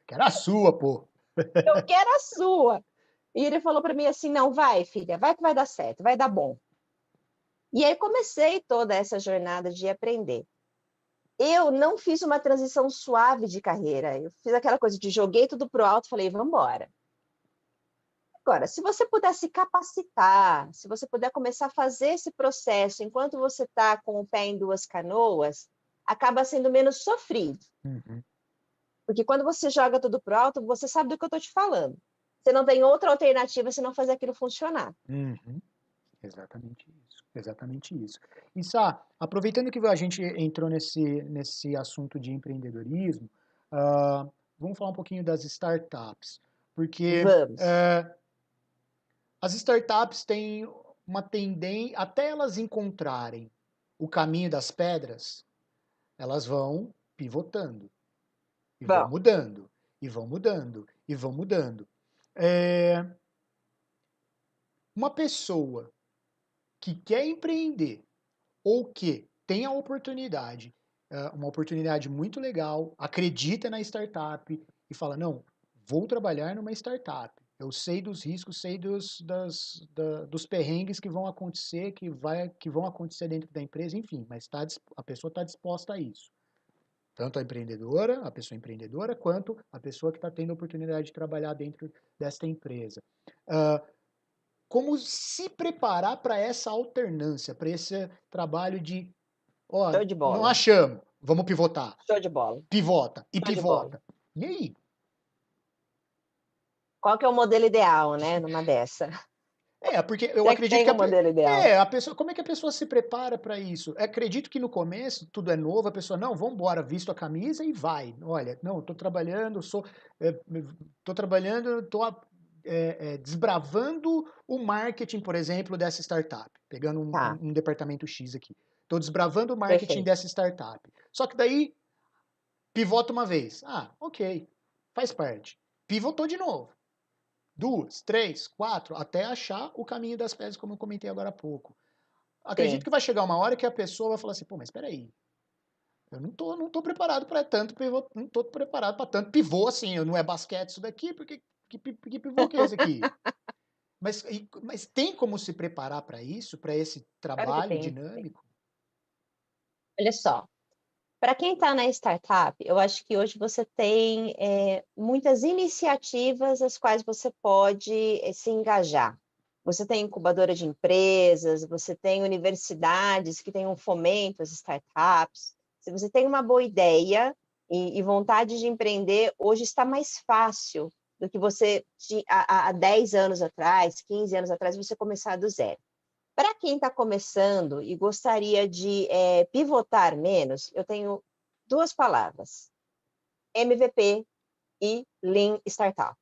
[SPEAKER 1] Que era a sua, pô.
[SPEAKER 2] eu quero a sua. E ele falou para mim assim, não, vai, filha, vai que vai dar certo, vai dar bom. E aí comecei toda essa jornada de aprender. Eu não fiz uma transição suave de carreira. Eu fiz aquela coisa de joguei tudo pro alto e falei, vamos embora. Agora, se você puder se capacitar, se você puder começar a fazer esse processo enquanto você está com o pé em duas canoas, acaba sendo menos sofrido.
[SPEAKER 1] Uhum.
[SPEAKER 2] Porque quando você joga tudo pro alto, você sabe do que eu estou te falando. Você não tem outra alternativa se não fazer aquilo funcionar.
[SPEAKER 1] Uhum. Exatamente isso. Exatamente isso. E Sá, aproveitando que a gente entrou nesse assunto de empreendedorismo, vamos falar um pouquinho das startups. Porque
[SPEAKER 2] Vamos.
[SPEAKER 1] as startups têm uma tendência, até elas encontrarem o caminho das pedras, elas vão pivotando, e vão
[SPEAKER 2] Bom,
[SPEAKER 1] mudando, e vão mudando, e vão mudando. É, uma pessoa que quer empreender ou que tem a oportunidade, uma oportunidade muito legal, acredita na startup e fala, não, vou trabalhar numa startup. Eu sei dos riscos, sei dos perrengues que vão acontecer, que vão acontecer dentro da empresa, enfim, mas a pessoa está disposta a isso. Tanto a pessoa empreendedora, quanto a pessoa que está tendo a oportunidade de trabalhar dentro desta empresa. Uh, como se preparar para essa alternância, para esse trabalho de, ó,
[SPEAKER 2] show de
[SPEAKER 1] não
[SPEAKER 2] bola.
[SPEAKER 1] achamos, vamos pivotar.
[SPEAKER 2] Show de bola.
[SPEAKER 1] Pivota e
[SPEAKER 2] Show de bola.
[SPEAKER 1] pivota. E aí?
[SPEAKER 2] Qual que é o modelo ideal, né, numa dessa?
[SPEAKER 1] Porque eu
[SPEAKER 2] Se é que
[SPEAKER 1] acredito
[SPEAKER 2] tem
[SPEAKER 1] que
[SPEAKER 2] um modelo ideal.
[SPEAKER 1] a pessoa, como é que a pessoa se prepara para isso? Eu acredito que no começo tudo é novo, a pessoa, não, vamos embora, visto a camisa e vai. Olha, não, estou trabalhando, estou trabalhando, estou desbravando o marketing, por exemplo, dessa startup, pegando
[SPEAKER 2] Tá,
[SPEAKER 1] um departamento X aqui. Estou desbravando o marketing
[SPEAKER 2] perfeito.
[SPEAKER 1] dessa startup. Só que daí pivota uma vez. Ah, ok, faz parte. Pivotou de novo. Duas, três, quatro, até achar o caminho das pedras, como eu comentei agora há pouco. Acredito
[SPEAKER 2] Sim.
[SPEAKER 1] que vai chegar uma hora que a pessoa vai falar assim, pô, mas espera aí, eu não tô preparado para tanto pivô, não tô preparado para tanto pivô assim, não é basquete isso daqui, porque que pivô que é esse aqui? Mas tem como se preparar para isso, para esse
[SPEAKER 2] Claro que
[SPEAKER 1] trabalho
[SPEAKER 2] tem.
[SPEAKER 1] dinâmico?
[SPEAKER 2] Olha só, para quem está na startup, eu acho que hoje você tem muitas iniciativas as quais você pode se engajar. Você tem incubadora de empresas, você tem universidades que têm um fomento às startups. Se você tem uma boa ideia e vontade de empreender, hoje está mais fácil do que você há 10 anos atrás, 15 anos atrás, você começar do zero. Para quem está começando e gostaria de pivotar menos, eu tenho duas palavras: MVP e Lean Startup.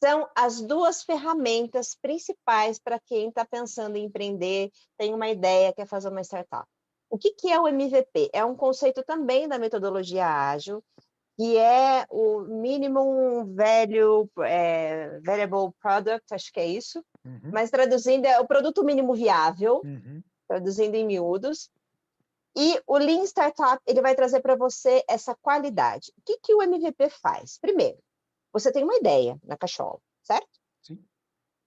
[SPEAKER 2] São as duas ferramentas principais para quem está pensando em empreender, tem uma ideia, quer fazer uma startup. O que é o MVP? É um conceito também da metodologia ágil, que é o Minimum Valuable Product, acho que é isso, mas traduzindo é o produto mínimo viável, traduzindo em miúdos. E o Lean Startup, ele vai trazer para você essa qualidade. O que o MVP faz? Primeiro, você tem uma ideia na cachola, certo?
[SPEAKER 1] Sim.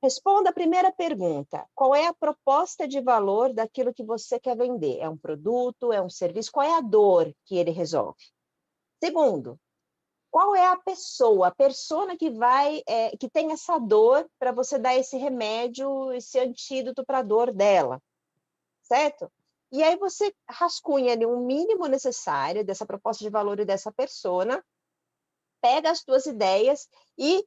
[SPEAKER 2] Responda a primeira pergunta. Qual é a proposta de valor daquilo que você quer vender? É um produto? É um serviço? Qual é a dor que ele resolve? Segundo, qual é a pessoa, a persona que tem essa dor para você dar esse remédio, esse antídoto para a dor dela, certo? E aí você rascunha ali um mínimo necessário dessa proposta de valor e dessa persona, pega as tuas ideias e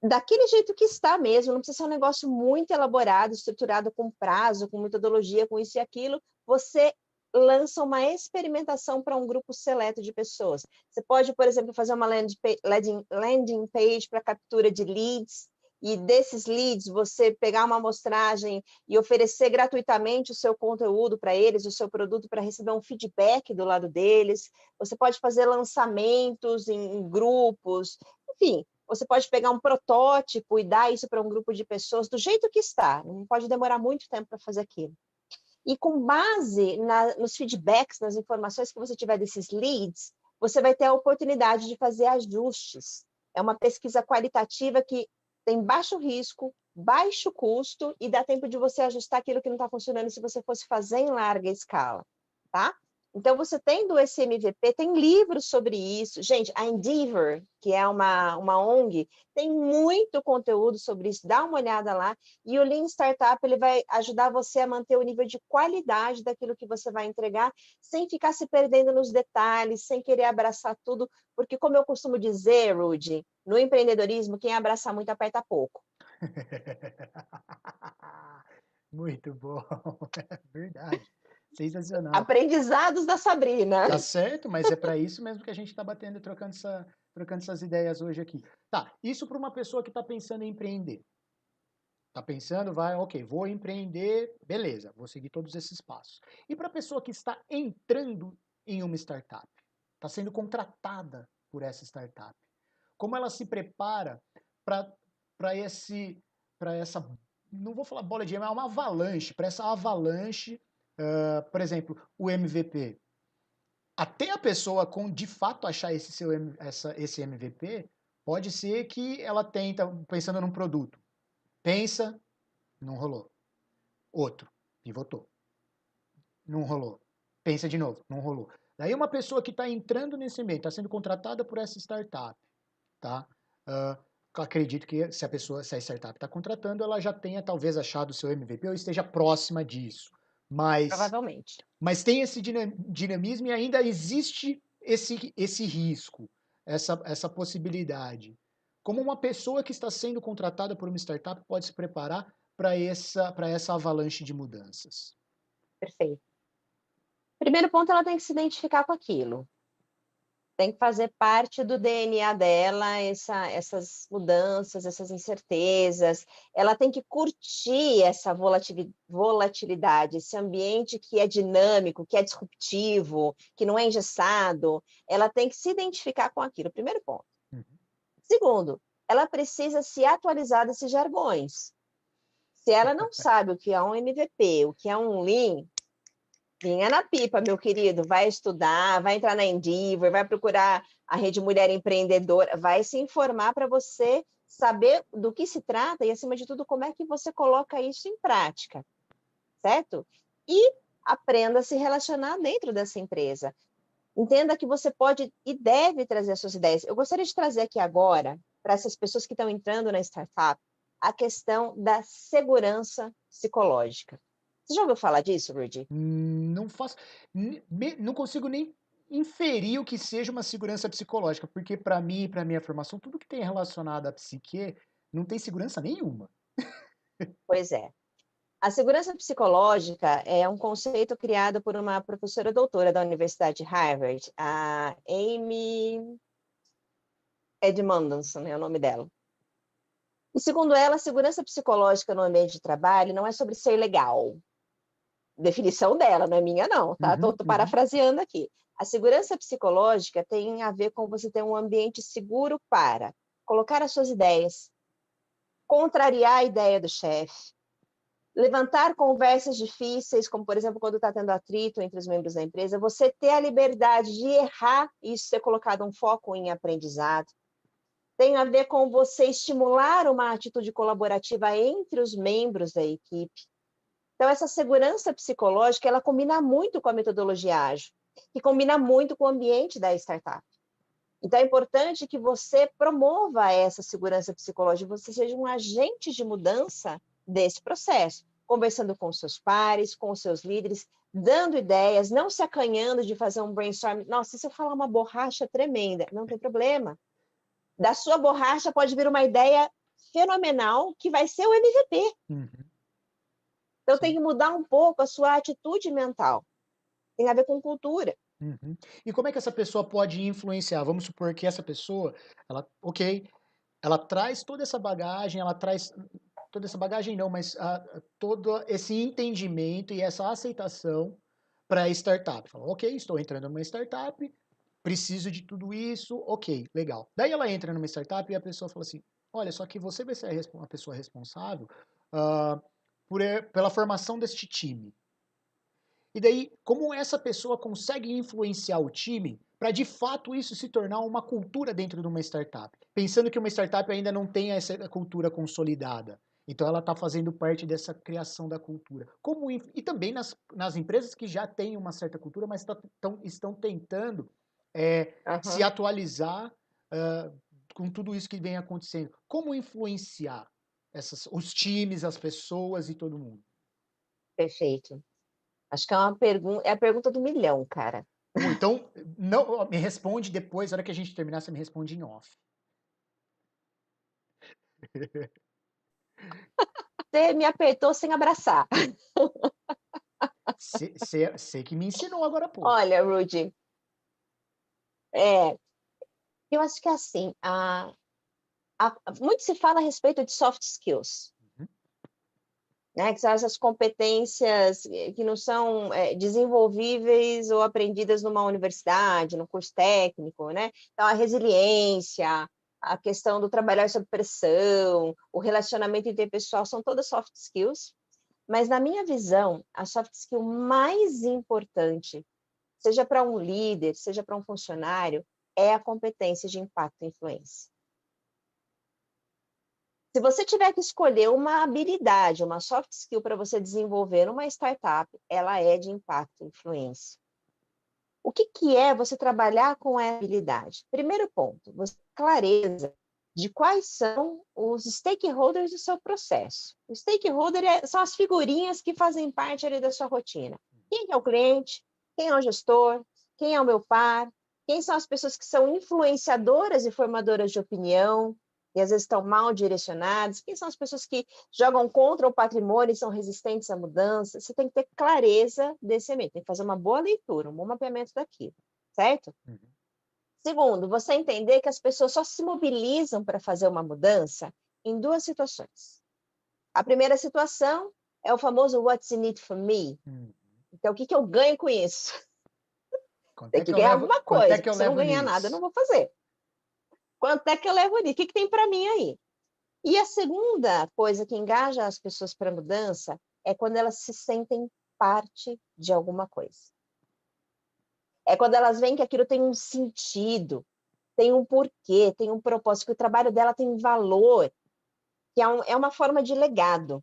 [SPEAKER 2] daquele jeito que está mesmo, não precisa ser um negócio muito elaborado, estruturado com prazo, com metodologia, com isso e aquilo, você lança uma experimentação para um grupo seleto de pessoas. Você pode, por exemplo, fazer uma landing page para captura de leads, e desses leads você pegar uma amostragem e oferecer gratuitamente o seu conteúdo para eles, o seu produto, para receber um feedback do lado deles. Você pode fazer lançamentos em grupos, enfim, você pode pegar um protótipo e dar isso para um grupo de pessoas do jeito que está. Não pode demorar muito tempo para fazer aquilo. E com base nos feedbacks, nas informações que você tiver desses leads, você vai ter a oportunidade de fazer ajustes. É uma pesquisa qualitativa que tem baixo risco, baixo custo e dá tempo de você ajustar aquilo que não está funcionando se você fosse fazer em larga escala, tá? Então, você tendo esse MVP, tem livros sobre isso. Gente, a Endeavor, que é uma ONG, tem muito conteúdo sobre isso. Dá uma olhada lá. E o Lean Startup, ele vai ajudar você a manter o nível de qualidade daquilo que você vai entregar, sem ficar se perdendo nos detalhes, sem querer abraçar tudo. Porque, como eu costumo dizer, Rudy, no empreendedorismo, quem abraça muito aperta pouco.
[SPEAKER 1] Muito bom, é verdade. Sensacional.
[SPEAKER 2] Aprendizados da Sabrina.
[SPEAKER 1] Tá certo, mas é para isso mesmo que a gente está batendo, trocando essas ideias hoje aqui. Tá, isso para uma pessoa que está pensando em empreender. Tá pensando, vai, ok, vou empreender, beleza, vou seguir todos esses passos. E para a pessoa que está entrando em uma startup, está sendo contratada por essa startup, como ela se prepara para essa, não vou falar bola de neve, é uma avalanche, para essa avalanche, por exemplo, o MVP. Até a pessoa com de fato achar esse MVP, pode ser que ela tenta, pensando num produto, pensa, não rolou. Outro, pivotou, não rolou. Pensa de novo, não rolou. Daí uma pessoa que está entrando nesse meio, está sendo contratada por essa startup, tá? Acredito que se a startup está contratando, ela já tenha talvez achado o seu MVP ou esteja próxima disso.
[SPEAKER 2] Provavelmente.
[SPEAKER 1] Mas tem esse dinamismo e ainda existe esse risco, essa possibilidade. Como uma pessoa que está sendo contratada por uma startup pode se preparar para essa avalanche de mudanças?
[SPEAKER 2] Perfeito. Primeiro ponto, ela tem que se identificar com aquilo. Tem que fazer parte do DNA dela essas mudanças, essas incertezas. Ela tem que curtir essa volatilidade, esse ambiente que é dinâmico, que é disruptivo, que não é engessado. Ela tem que se identificar com aquilo. Primeiro ponto.
[SPEAKER 1] Uhum.
[SPEAKER 2] Segundo, ela precisa se atualizar desses jargões. Se ela não sabe o que é um MVP, o que é um Lean, linha na pipa, meu querido. Vai estudar, vai entrar na Endeavor, vai procurar a Rede Mulher Empreendedora, vai se informar para você saber do que se trata e, acima de tudo, como é que você coloca isso em prática, certo? E aprenda a se relacionar dentro dessa empresa. Entenda que você pode e deve trazer as suas ideias. Eu gostaria de trazer aqui agora, para essas pessoas que estão entrando na startup, a questão da segurança psicológica. Você já ouviu falar disso, Rudy?
[SPEAKER 1] Não faço, não consigo nem inferir o que seja uma segurança psicológica, porque para mim e para minha formação, tudo que tem relacionado à psique não tem segurança nenhuma.
[SPEAKER 2] Pois é. A segurança psicológica é um conceito criado por uma professora doutora da Universidade de Harvard, a Amy Edmondson, é o nome dela. E segundo ela, a segurança psicológica no ambiente de trabalho não é sobre ser legal. Definição dela, não é minha não, tá? Tô
[SPEAKER 1] Uhum, uhum.
[SPEAKER 2] parafraseando aqui. A segurança psicológica tem a ver com você ter um ambiente seguro para colocar as suas ideias, contrariar a ideia do chefe, levantar conversas difíceis, como, por exemplo, quando está tendo atrito entre os membros da empresa, você ter a liberdade de errar e isso ser colocado um foco em aprendizado. Tem a ver com você estimular uma atitude colaborativa entre os membros da equipe. Então, essa segurança psicológica, ela combina muito com a metodologia ágil, que combina muito com o ambiente da startup. Então, é importante que você promova essa segurança psicológica, você seja um agente de mudança desse processo, conversando com os seus pares, com os seus líderes, dando ideias, não se acanhando de fazer um brainstorm. Nossa, se eu falar uma borracha tremenda, não tem problema. Da sua borracha pode vir uma ideia fenomenal que vai ser o MVP.
[SPEAKER 1] Uhum,
[SPEAKER 2] Então, tem
[SPEAKER 1] sim.
[SPEAKER 2] que mudar um pouco a sua atitude mental. Tem a ver com cultura.
[SPEAKER 1] Uhum. E como é que essa pessoa pode influenciar? Vamos supor que essa pessoa, ela, ok, ela traz toda essa bagagem, ela traz toda essa bagagem não, mas todo esse entendimento e essa aceitação para a startup. Fala, ok, estou entrando numa startup, preciso de tudo isso, ok, legal. Daí ela entra numa startup e a pessoa fala assim, olha, só que você vai ser a pessoa responsável uh, pela formação deste time. E daí, como essa pessoa consegue influenciar o time para de fato isso se tornar uma cultura dentro de uma startup? Pensando que uma startup ainda não tem essa cultura consolidada. Então ela está fazendo parte dessa criação da cultura. E também nas empresas que já têm uma certa cultura, mas estão tentando se
[SPEAKER 2] Uhum,
[SPEAKER 1] atualizar com tudo isso que vem acontecendo. Como influenciar os times, as pessoas e todo mundo?
[SPEAKER 2] perfeito. Acho que é a pergunta do milhão, cara.
[SPEAKER 1] Bom, então, não, me responde depois, na hora que a gente terminar, você me responde em off.
[SPEAKER 2] Você me apertou sem abraçar.
[SPEAKER 1] Você que me ensinou agora há pouco.
[SPEAKER 2] Olha, Rudy, é, eu acho que é assim, muito se fala a respeito de soft skills,
[SPEAKER 1] Uhum,
[SPEAKER 2] né, que são essas competências que não são desenvolvíveis ou aprendidas numa universidade, no curso técnico, né? Então, a resiliência, a questão do trabalhar sob pressão, o relacionamento interpessoal, são todas soft skills. Mas, na minha visão, a soft skill mais importante, seja para um líder, seja para um funcionário, é a competência de impacto e influência. Se você tiver que escolher uma habilidade, uma soft skill para você desenvolver numa startup, ela é de impacto e influência. O que é você trabalhar com essa habilidade? Primeiro ponto, você ter clareza de quais são os stakeholders do seu processo. O stakeholder são as figurinhas que fazem parte ali da sua rotina. Quem é o cliente? Quem é o gestor? Quem é o meu par? Quem são as pessoas que são influenciadoras e formadoras de opinião e às vezes estão mal direcionadas? Quem são as pessoas que jogam contra o patrimônio e são resistentes à mudança? Você tem que ter clareza desse ambiente, tem que fazer uma boa leitura, um bom mapeamento daquilo, certo?
[SPEAKER 1] uhum,
[SPEAKER 2] Segundo, você entender que as pessoas só se mobilizam para fazer uma mudança em duas situações. A primeira situação é o famoso what's in it for me?
[SPEAKER 1] uhum.
[SPEAKER 2] Então, o que eu ganho com isso? Tem que ganhar alguma
[SPEAKER 1] Quanto é
[SPEAKER 2] coisa,
[SPEAKER 1] que eu
[SPEAKER 2] porque se eu não
[SPEAKER 1] levo
[SPEAKER 2] ganhar nada, eu não
[SPEAKER 1] nisso?
[SPEAKER 2] vou fazer. Quanto é que eu levo nisso? O que tem para mim aí? E a segunda coisa que engaja as pessoas para a mudança é quando elas se sentem parte de alguma coisa. É quando elas veem que aquilo tem um sentido, tem um porquê, tem um propósito, que o trabalho dela tem valor, que é uma forma de legado,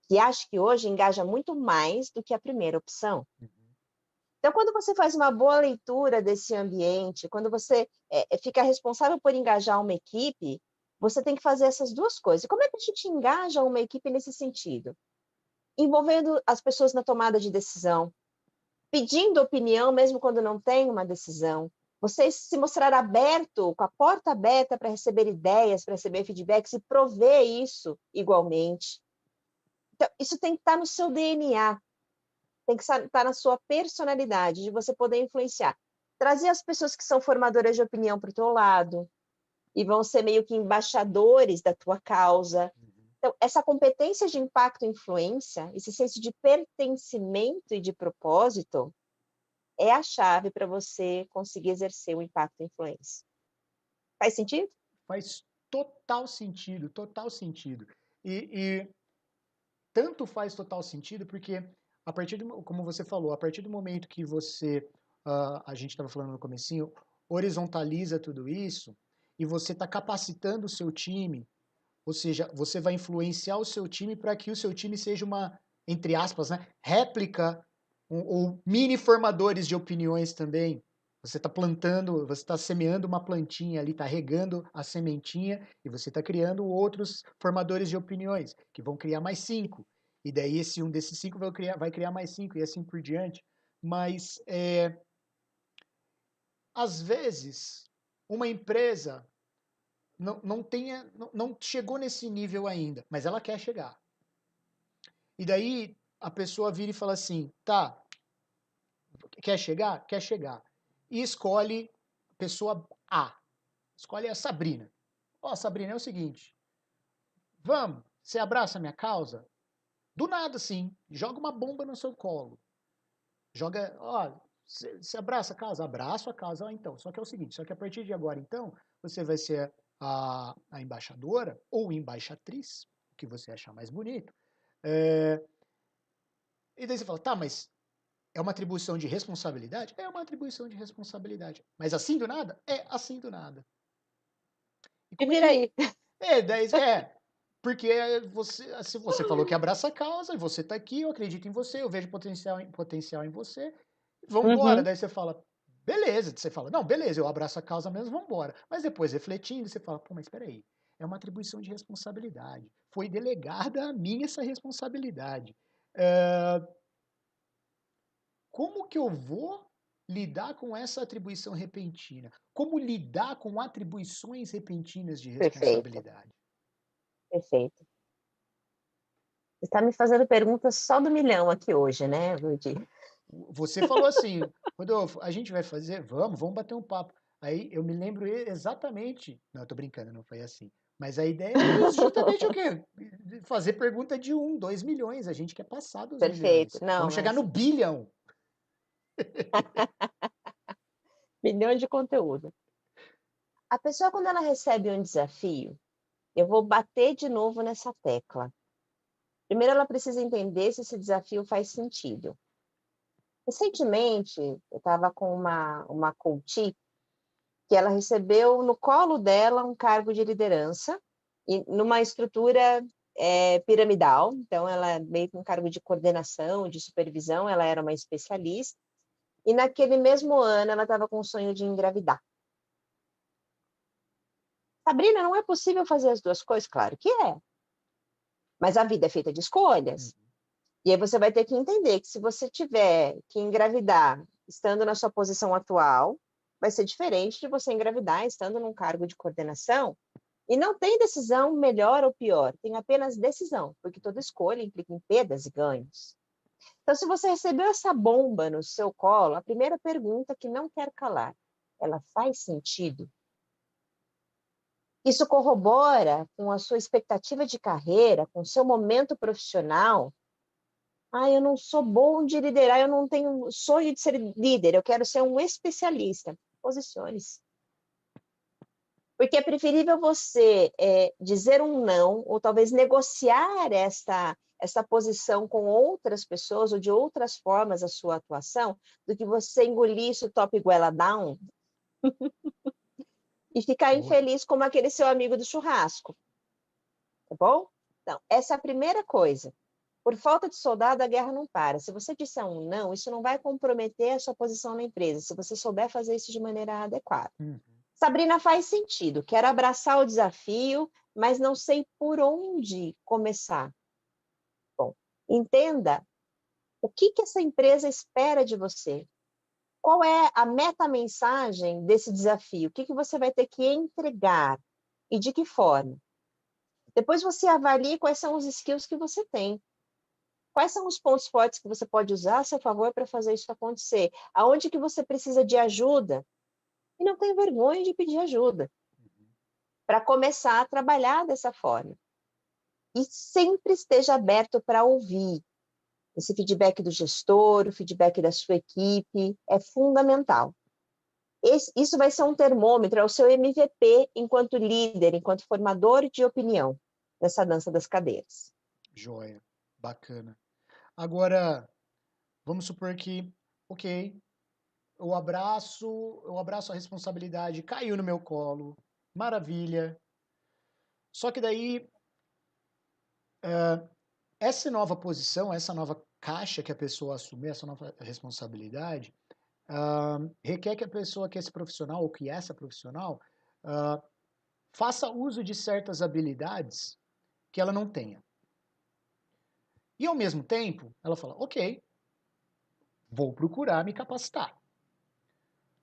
[SPEAKER 2] que acho que hoje engaja muito mais do que a primeira opção.
[SPEAKER 1] Uhum,
[SPEAKER 2] Então, quando você faz uma boa leitura desse ambiente, quando você fica responsável por engajar uma equipe, você tem que fazer essas duas coisas. E como é que a gente engaja uma equipe nesse sentido? Envolvendo as pessoas na tomada de decisão, pedindo opinião mesmo quando não tem uma decisão. Você se mostrar aberto, com a porta aberta para receber ideias, para receber feedbacks e prover isso igualmente. Então, isso tem que estar no seu DNA, tem que estar na sua personalidade, de você poder influenciar. Trazer as pessoas que são formadoras de opinião para o teu lado, e vão ser meio que embaixadores da tua causa.
[SPEAKER 1] Uhum.
[SPEAKER 2] Então, essa competência de impacto e influência, esse senso de pertencimento e de propósito, é a chave para você conseguir exercer o impacto e influência. Faz sentido?
[SPEAKER 1] Faz total sentido, total sentido. E tanto faz total sentido porque, como você falou, a partir do momento que você, a gente estava falando no comecinho, horizontaliza tudo isso e você está capacitando o seu time, ou seja, você vai influenciar o seu time para que o seu time seja uma, entre aspas, né, réplica ou mini formadores de opiniões também. Você está plantando, você está semeando uma plantinha ali, está regando a sementinha e você está criando outros formadores de opiniões, que vão criar mais 5. E daí esse um desses 5 vai criar mais 5 e assim por diante. Mas, às vezes, uma empresa não chegou nesse nível ainda, mas ela quer chegar. E daí a pessoa vira e fala assim, tá, quer chegar? Quer chegar. E escolhe a pessoa A. Escolhe a Sabrina. Ó, Sabrina, é o seguinte, vamos, você abraça a minha causa? Do nada, sim. Joga uma bomba no seu colo. Joga, ó, você abraça a causa? Abraço a causa. Ah, então, só que é o seguinte, só que a partir de agora, então, você vai ser a embaixadora ou embaixatriz, o que você achar mais bonito. E daí você fala, tá, mas é uma atribuição de responsabilidade? É uma atribuição de responsabilidade. Mas assim do nada? É assim do nada. E
[SPEAKER 2] E
[SPEAKER 1] como é
[SPEAKER 2] vira
[SPEAKER 1] que.
[SPEAKER 2] aí.
[SPEAKER 1] Porque você, se você falou que abraça a causa, e você está aqui, eu acredito em você, eu vejo potencial em você, vamos embora.
[SPEAKER 2] Uhum.
[SPEAKER 1] Daí você fala, beleza. Você fala, não, beleza, eu abraço a causa mesmo, vamos embora. Mas depois, refletindo, você fala, pô, mas espera aí, é uma atribuição de responsabilidade. Foi delegada a mim essa responsabilidade. Como que eu vou lidar com essa atribuição repentina? Como lidar com atribuições repentinas de
[SPEAKER 2] Perfeito,
[SPEAKER 1] responsabilidade?
[SPEAKER 2] perfeito. Você está me fazendo perguntas só do milhão aqui hoje, né, Ludi?
[SPEAKER 1] Você falou assim, Rodolfo, a gente vai fazer? Vamos bater um papo. Aí eu me lembro exatamente. Não, eu tô brincando, não foi assim. Mas a ideia é justamente o quê? Fazer pergunta de 2 milhões. A gente quer passar dos
[SPEAKER 2] Perfeito.
[SPEAKER 1] milhões.
[SPEAKER 2] Não,
[SPEAKER 1] Vamos chegar no
[SPEAKER 2] mas
[SPEAKER 1] bilhão.
[SPEAKER 2] milhão de conteúdo. A pessoa, quando ela recebe um desafio, eu vou bater de novo nessa tecla. Primeiro, ela precisa entender se esse desafio faz sentido. Recentemente, eu estava com uma coach que ela recebeu no colo dela um cargo de liderança e numa estrutura piramidal. Então, ela é meio que um cargo de coordenação, de supervisão, ela era uma especialista. E naquele mesmo ano, ela estava com o sonho de engravidar. Sabrina, não é possível fazer as duas coisas? Claro que é. Mas a vida é feita de
[SPEAKER 1] Hum.
[SPEAKER 2] escolhas. E aí você vai ter que entender que se você tiver que engravidar estando na sua posição atual, vai ser diferente de você engravidar estando num cargo de coordenação. E não tem decisão melhor ou pior, tem apenas decisão, porque toda escolha implica em perdas e ganhos. Então, se você recebeu essa bomba no seu colo, a primeira pergunta que não quer calar, ela faz sentido? Isso corrobora com a sua expectativa de carreira, com o seu momento profissional? Ah, eu não sou bom de liderar, eu não tenho sonho de ser líder, eu quero ser um especialista. Posicione-se. Porque é preferível você dizer um não, ou talvez negociar esta posição com outras pessoas, ou de outras formas a sua atuação, do que você engolir isso top goela down e ficar
[SPEAKER 1] Boa.
[SPEAKER 2] infeliz como aquele seu amigo do churrasco. Tá bom? Então, essa é a primeira coisa. Por falta de soldado, a guerra não para. Se você disser um não, isso não vai comprometer a sua posição na empresa, se você souber fazer isso de maneira adequada.
[SPEAKER 1] Uhum.
[SPEAKER 2] Sabrina, faz sentido. Quero abraçar o desafio, mas não sei por onde começar. Bom, entenda o que essa empresa espera de você. Qual é a meta-mensagem desse desafio? O que você vai ter que entregar e de que forma? Depois você avalie quais são os skills que você tem. Quais são os pontos fortes que você pode usar a seu favor para fazer isso acontecer? Aonde que você precisa de ajuda? E não tenha vergonha de pedir ajuda. para começar a trabalhar dessa forma. E sempre esteja aberto para ouvir. Esse feedback do gestor, o feedback da sua equipe, é fundamental. Isso vai ser um termômetro, é o seu MVP enquanto líder, enquanto formador de opinião nessa dança das cadeiras.
[SPEAKER 1] Joia, bacana. Agora, vamos supor que, ok, eu abraço a responsabilidade, caiu no meu colo, maravilha. Só que daí, essa nova posição, essa nova caixa que a pessoa assumir, essa nova responsabilidade, requer que a pessoa, que esse profissional, ou que essa profissional, faça uso de certas habilidades que ela não tenha. E ao mesmo tempo, ela fala, ok, vou procurar me capacitar.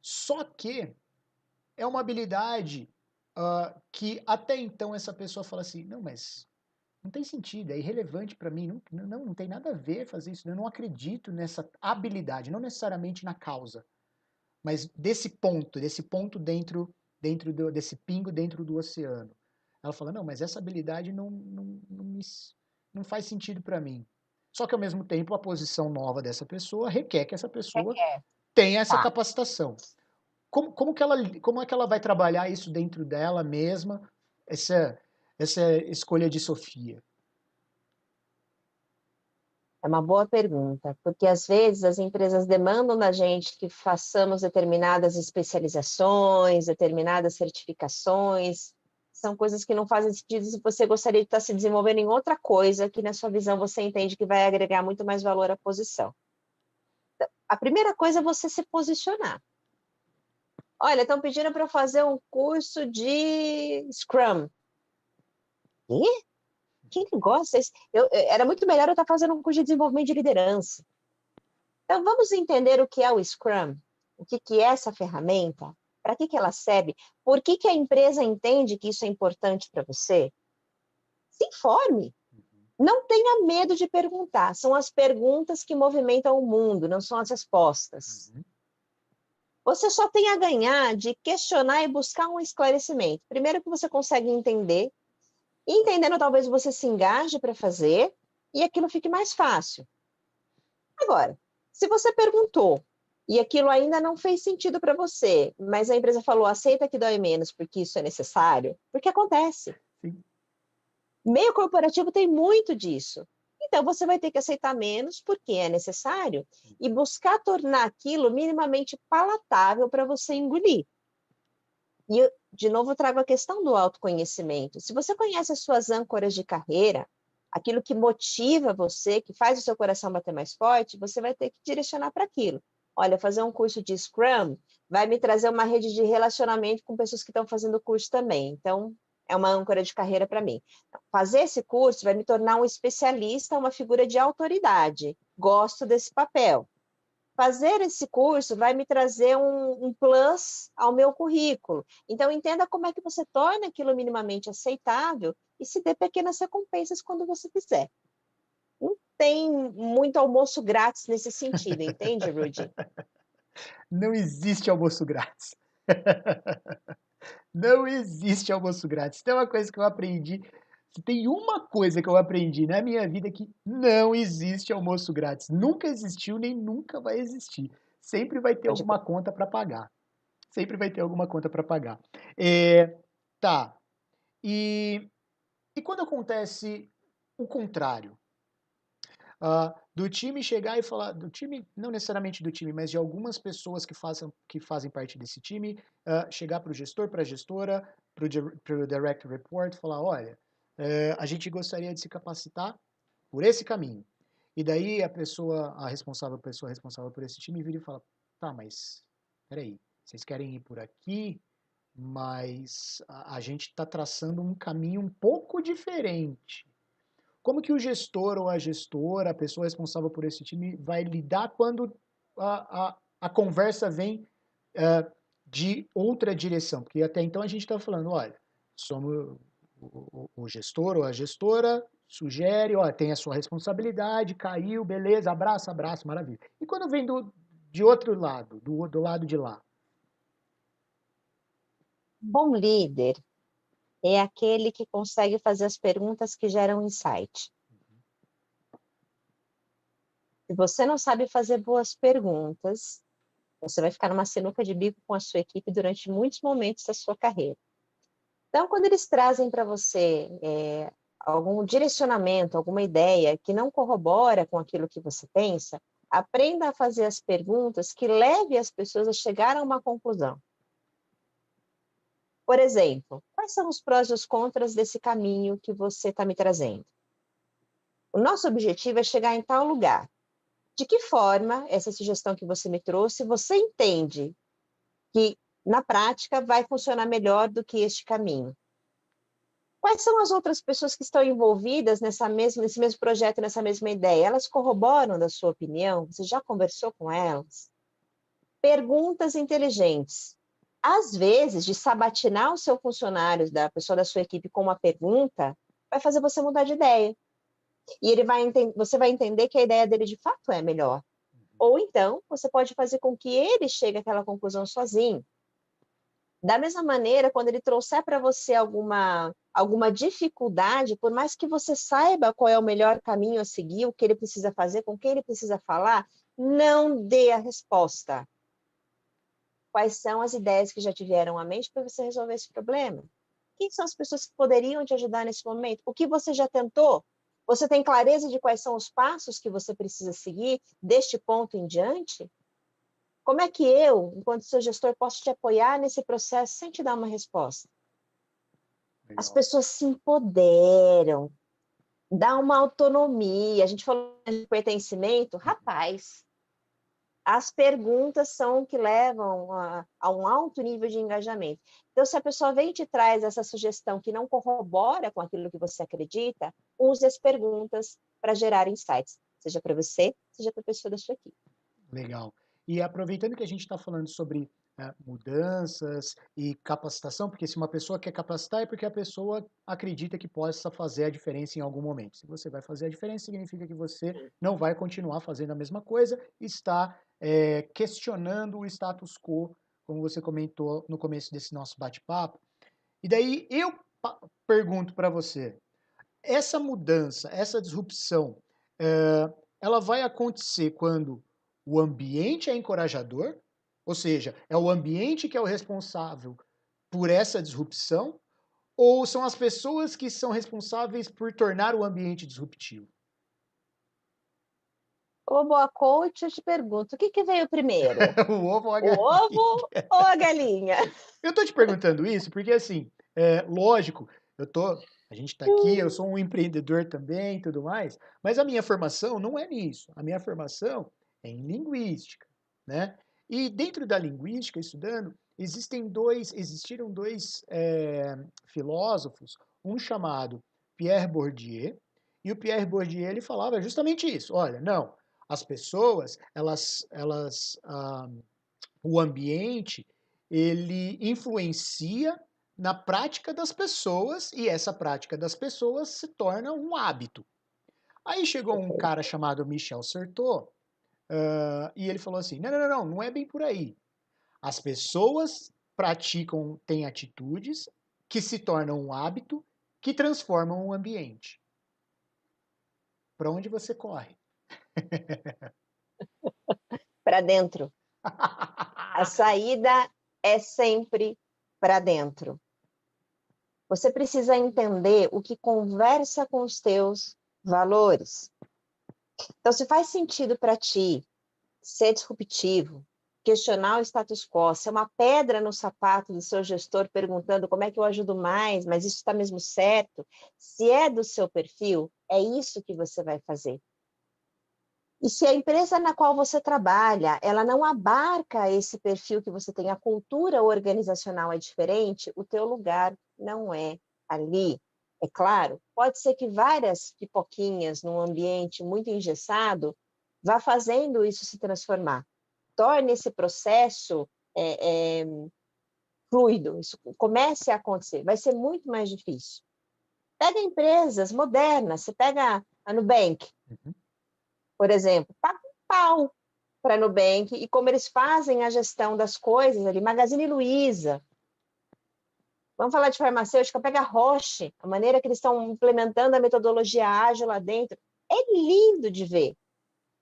[SPEAKER 1] Só que é uma habilidade que até então essa pessoa fala assim, não, mas não tem sentido, é irrelevante para mim, não tem nada a ver fazer isso, eu não acredito nessa habilidade, não necessariamente na causa, mas desse ponto desse pingo dentro do oceano. Ela fala, não, mas essa habilidade não faz sentido para mim. Só que ao mesmo tempo a posição nova dessa pessoa requer que essa pessoa tenha essa
[SPEAKER 2] Tá.
[SPEAKER 1] capacitação. Como é que ela vai trabalhar isso dentro dela mesma, essa escolha de Sofia?
[SPEAKER 2] É uma boa pergunta, porque às vezes as empresas demandam da gente que façamos determinadas especializações, determinadas certificações. São coisas que não fazem sentido se você gostaria de estar se desenvolvendo em outra coisa que na sua visão você entende que vai agregar muito mais valor à posição. Então, a primeira coisa é você se posicionar. Olha, estão pedindo para eu fazer um curso de Scrum. Quê? Quem que gosta? Era muito melhor eu estar fazendo um curso de desenvolvimento de liderança. Então, vamos entender o que é o Scrum, o que é essa ferramenta, para que ela serve, por que a empresa entende que isso é importante para você? Se informe. Não tenha medo de perguntar. São as perguntas que movimentam o mundo, não são as respostas. Você só tem a ganhar de questionar e buscar um esclarecimento. Primeiro que você consegue entender, e entendendo talvez você se engaje para fazer, e aquilo fique mais fácil. Agora, se você perguntou e aquilo ainda não fez sentido para você, mas a empresa falou, aceita que dói menos porque isso é necessário, porque acontece.
[SPEAKER 1] Sim.
[SPEAKER 2] Meio corporativo tem muito disso. Então, você vai ter que aceitar menos porque é necessário e buscar tornar aquilo minimamente palatável para você engolir. E, eu, de novo, trago a questão do autoconhecimento. Se você conhece as suas âncoras de carreira, aquilo que motiva você, que faz o seu coração bater mais forte, você vai ter que direcionar para aquilo. Olha, fazer um curso de Scrum vai me trazer uma rede de relacionamento com pessoas que estão fazendo o curso também. Então, é uma âncora de carreira para mim. Fazer esse curso vai me tornar um especialista, uma figura de autoridade. Gosto desse papel. Fazer esse curso vai me trazer um plus ao meu currículo. Então, entenda como é que você torna aquilo minimamente aceitável e se dê pequenas recompensas quando você fizer. Não tem muito almoço grátis nesse sentido, entende, Rudy?
[SPEAKER 1] Não existe almoço grátis. Não existe almoço grátis. Tem uma coisa que eu aprendi. Se tem uma coisa que eu aprendi na minha vida que não existe almoço grátis. Nunca existiu, nem nunca vai existir. Sempre vai ter
[SPEAKER 2] Pode
[SPEAKER 1] alguma conta para pagar. Sempre vai ter alguma conta para pagar. Tá. E quando acontece o contrário? Do time chegar e falar, do time, não necessariamente do time, mas de algumas pessoas que fazem parte desse time, chegar para o gestor, para a gestora, para o direct report, falar, olha, a gente gostaria de se capacitar por esse caminho. E daí a pessoa responsável por esse time vira e fala, tá, mas peraí, vocês querem ir por aqui, mas a gente está traçando um caminho um pouco diferente. Como que o gestor ou a gestora, a pessoa responsável por esse time, vai lidar quando a conversa vem de outra direção? Porque até então a gente está falando, olha, somos o gestor ou a gestora sugere, ó, tem a sua responsabilidade, caiu, beleza, abraço, abraço, maravilha. E quando vem de outro lado, do lado de lá?
[SPEAKER 2] Bom líder é aquele que consegue fazer as perguntas que geram insight. Se você não sabe fazer boas perguntas, você vai ficar numa sinuca de bico com a sua equipe durante muitos momentos da sua carreira. Então, quando eles trazem para você algum direcionamento, alguma ideia que não corrobora com aquilo que você pensa, aprenda a fazer as perguntas que levem as pessoas a chegar a uma conclusão. Por exemplo, quais são os prós e os contras desse caminho que você está me trazendo? O nosso objetivo é chegar em tal lugar. De que forma essa sugestão que você me trouxe, você entende que, na prática, vai funcionar melhor do que este caminho? Quais são as outras pessoas que estão envolvidas nesse mesmo projeto, nessa mesma ideia? Elas corroboram da sua opinião? Você já conversou com elas? Perguntas inteligentes. Às vezes, de sabatinar o seu funcionário, da pessoa da sua equipe com uma pergunta, vai fazer você mudar de ideia. E você vai entender que a ideia dele de fato é melhor. Ou então, você pode fazer com que ele chegue àquela conclusão sozinho. Da mesma maneira, quando ele trouxer para você alguma dificuldade, por mais que você saiba qual é o melhor caminho a seguir, o que ele precisa fazer, com quem ele precisa falar, não dê a resposta. Quais são as ideias que já tiveram à mente para você resolver esse problema? Quem são as pessoas que poderiam te ajudar nesse momento? O que você já tentou? Você tem clareza de quais são os passos que você precisa seguir deste ponto em diante? Como é que eu, enquanto seu gestor, posso te apoiar nesse processo sem te dar uma resposta?
[SPEAKER 1] Legal.
[SPEAKER 2] As pessoas se empoderam, dá uma autonomia. A gente falou de pertencimento, rapaz. As perguntas são o que levam a um alto nível de engajamento. Então, se a pessoa vem e te traz essa sugestão que não corrobora com aquilo que você acredita, use as perguntas para gerar insights, seja para você, seja para a pessoa da sua equipe.
[SPEAKER 1] Legal. E aproveitando que a gente está falando sobre mudanças e capacitação, porque se uma pessoa quer capacitar é porque a pessoa acredita que possa fazer a diferença em algum momento. Se você vai fazer a diferença, significa que você não vai continuar fazendo a mesma coisa, está questionando o status quo, como você comentou no começo desse nosso bate-papo. E daí eu pergunto para você, essa mudança, essa disrupção, ela vai acontecer quando o ambiente é encorajador, ou seja, é o ambiente que é o responsável por essa disrupção, ou são as pessoas que são responsáveis por tornar o ambiente disruptivo?
[SPEAKER 2] Ô, boa coach, eu te pergunto, o que veio primeiro?
[SPEAKER 1] O ovo ou a
[SPEAKER 2] O
[SPEAKER 1] galinha?
[SPEAKER 2] ovo ou a galinha?
[SPEAKER 1] Eu tô te perguntando isso porque, assim, lógico, a gente está aqui, eu sou um empreendedor também e tudo mais, mas a minha formação não é nisso. A minha formação é em linguística, né? E dentro da linguística, estudando, existiram dois filósofos, um chamado Pierre Bourdieu, e o Pierre Bourdieu ele falava justamente isso. Olha, não, as pessoas, o ambiente, ele influencia na prática das pessoas e essa prática das pessoas se torna um hábito. Aí chegou um cara chamado Michel Certeau e ele falou assim: não é bem por aí. As pessoas têm atitudes que se tornam um hábito que transformam o ambiente. Para onde você corre?
[SPEAKER 2] Para dentro. A saída é sempre para dentro. Você precisa entender o que conversa com os teus valores. Então, se faz sentido para ti ser disruptivo, questionar o status quo, ser uma pedra no sapato do seu gestor perguntando como é que eu ajudo mais, mas isso está mesmo certo? Se é do seu perfil, é isso que você vai fazer. E se a empresa na qual você trabalha, ela não abarca esse perfil que você tem, a cultura organizacional é diferente, o teu lugar não é ali. É claro, pode ser que várias pipoquinhas num ambiente muito engessado vá fazendo isso se transformar. Torne esse processo fluido, isso comece a acontecer. Vai ser muito mais difícil. Pega empresas modernas, você pega a Nubank, por exemplo, paga um pau para a Nubank e como eles fazem a gestão das coisas ali, Magazine Luiza. Vamos falar de farmacêutica, pega a Roche, a maneira que eles estão implementando a metodologia ágil lá dentro. É lindo de ver.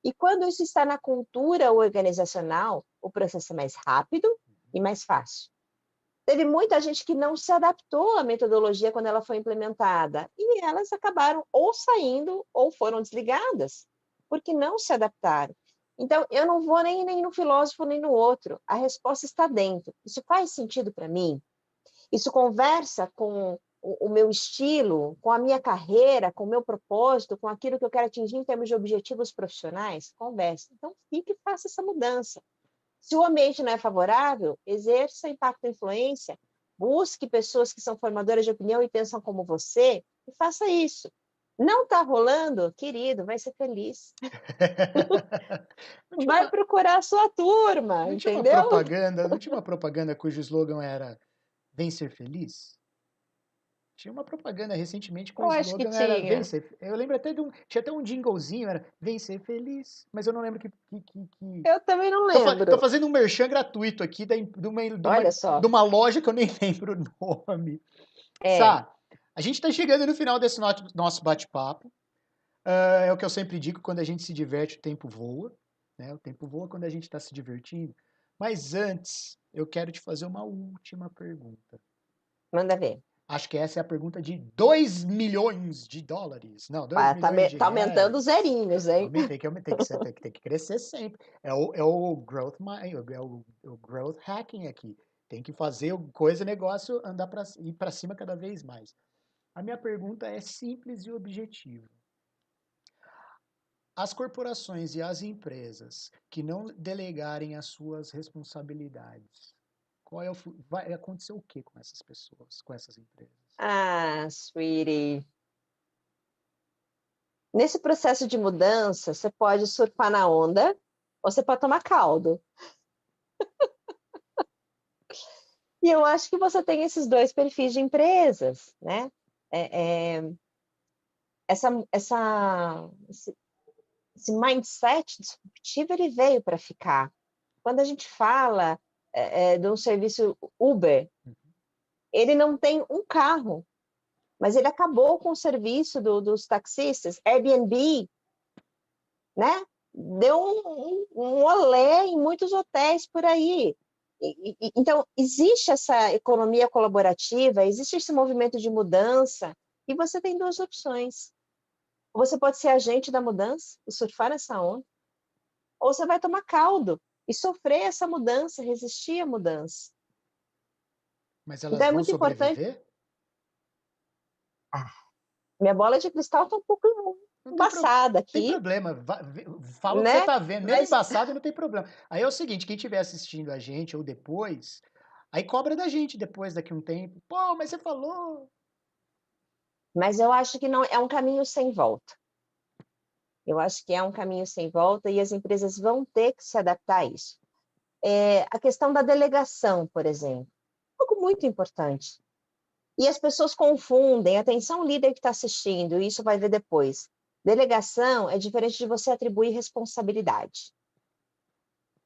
[SPEAKER 2] E quando isso está na cultura organizacional, o processo é mais rápido e mais fácil. Teve muita gente que não se adaptou à metodologia quando ela foi implementada, e elas acabaram ou saindo ou foram desligadas, porque não se adaptaram. Então, eu não vou nem no filósofo nem no outro, a resposta está dentro. Isso faz sentido para mim? Isso conversa com o meu estilo, com a minha carreira, com o meu propósito, com aquilo que eu quero atingir em termos de objetivos profissionais? Conversa. Então, fique e faça essa mudança. Se o ambiente não é favorável, exerça impacto e influência, busque pessoas que são formadoras de opinião e pensam como você, e faça isso. Não está rolando? Querido, vai ser feliz. Vai procurar a sua turma,
[SPEAKER 1] não tinha uma
[SPEAKER 2] entendeu?
[SPEAKER 1] propaganda, não tinha uma propaganda cujo slogan era Vem ser feliz? Tinha uma propaganda recentemente com o
[SPEAKER 2] Eu acho que
[SPEAKER 1] slogan era Vem
[SPEAKER 2] tinha.
[SPEAKER 1] ser. Eu lembro até tinha até um jinglezinho, era Vem ser feliz, mas eu não lembro
[SPEAKER 2] Eu também não
[SPEAKER 1] Tô
[SPEAKER 2] lembro.
[SPEAKER 1] fazendo um merchan gratuito aqui
[SPEAKER 2] Olha só.
[SPEAKER 1] de uma loja que eu nem lembro o nome.
[SPEAKER 2] É,
[SPEAKER 1] Sá, a gente está chegando no final desse nosso bate-papo. É o que eu sempre digo, quando a gente se diverte, o tempo voa. Né? O tempo voa quando a gente está se divertindo. Mas antes, eu quero te fazer uma última pergunta.
[SPEAKER 2] manda ver.
[SPEAKER 1] Acho que essa é a pergunta de 2 milhões de dólares. Não, 2
[SPEAKER 2] Ah,
[SPEAKER 1] milhões de
[SPEAKER 2] tá aumentando os
[SPEAKER 1] reais.
[SPEAKER 2] zerinhos, hein?
[SPEAKER 1] Tem que crescer sempre. É o growth, é o growth hacking aqui. Tem que fazer coisa, negócio, ir para cima cada vez mais. A minha pergunta é simples e objetiva. As corporações e as empresas que não delegarem as suas responsabilidades, vai acontecer o que com essas pessoas, com essas empresas?
[SPEAKER 2] Ah, sweetie. Nesse processo de mudança, você pode surfar na onda ou você pode tomar caldo. E eu acho que você tem esses dois perfis de empresas, né? É, é, esse mindset disruptivo, ele veio para ficar. Quando a gente fala de um serviço Uber, ele não tem um carro, mas ele acabou com o serviço dos taxistas. Airbnb, né? Deu um olé em muitos hotéis por aí. Então, existe essa economia colaborativa, existe esse movimento de mudança, e você tem duas opções. Você pode ser agente da mudança e surfar nessa onda, ou você vai tomar caldo e sofrer essa mudança, resistir à mudança.
[SPEAKER 1] Mas
[SPEAKER 2] Então,
[SPEAKER 1] elas
[SPEAKER 2] é
[SPEAKER 1] vão
[SPEAKER 2] muito importante.
[SPEAKER 1] sobreviver?
[SPEAKER 2] Ah, minha bola de cristal está um pouco
[SPEAKER 1] Não
[SPEAKER 2] embaçada
[SPEAKER 1] tem
[SPEAKER 2] aqui,
[SPEAKER 1] problema. Fala o que você
[SPEAKER 2] né?
[SPEAKER 1] tá vendo. Mesmo
[SPEAKER 2] Mas
[SPEAKER 1] embaçado, não tem problema. Aí é o seguinte, quem estiver assistindo a gente ou depois, aí cobra da gente depois, daqui a um tempo. Pô, mas você falou.
[SPEAKER 2] Mas eu acho que não é um caminho sem volta. Eu acho que é um caminho sem volta e as empresas vão ter que se adaptar a isso. A questão da delegação, por exemplo, algo muito importante. E as pessoas confundem, atenção líder que está assistindo, isso vai ver depois. Delegação é diferente de você atribuir responsabilidade.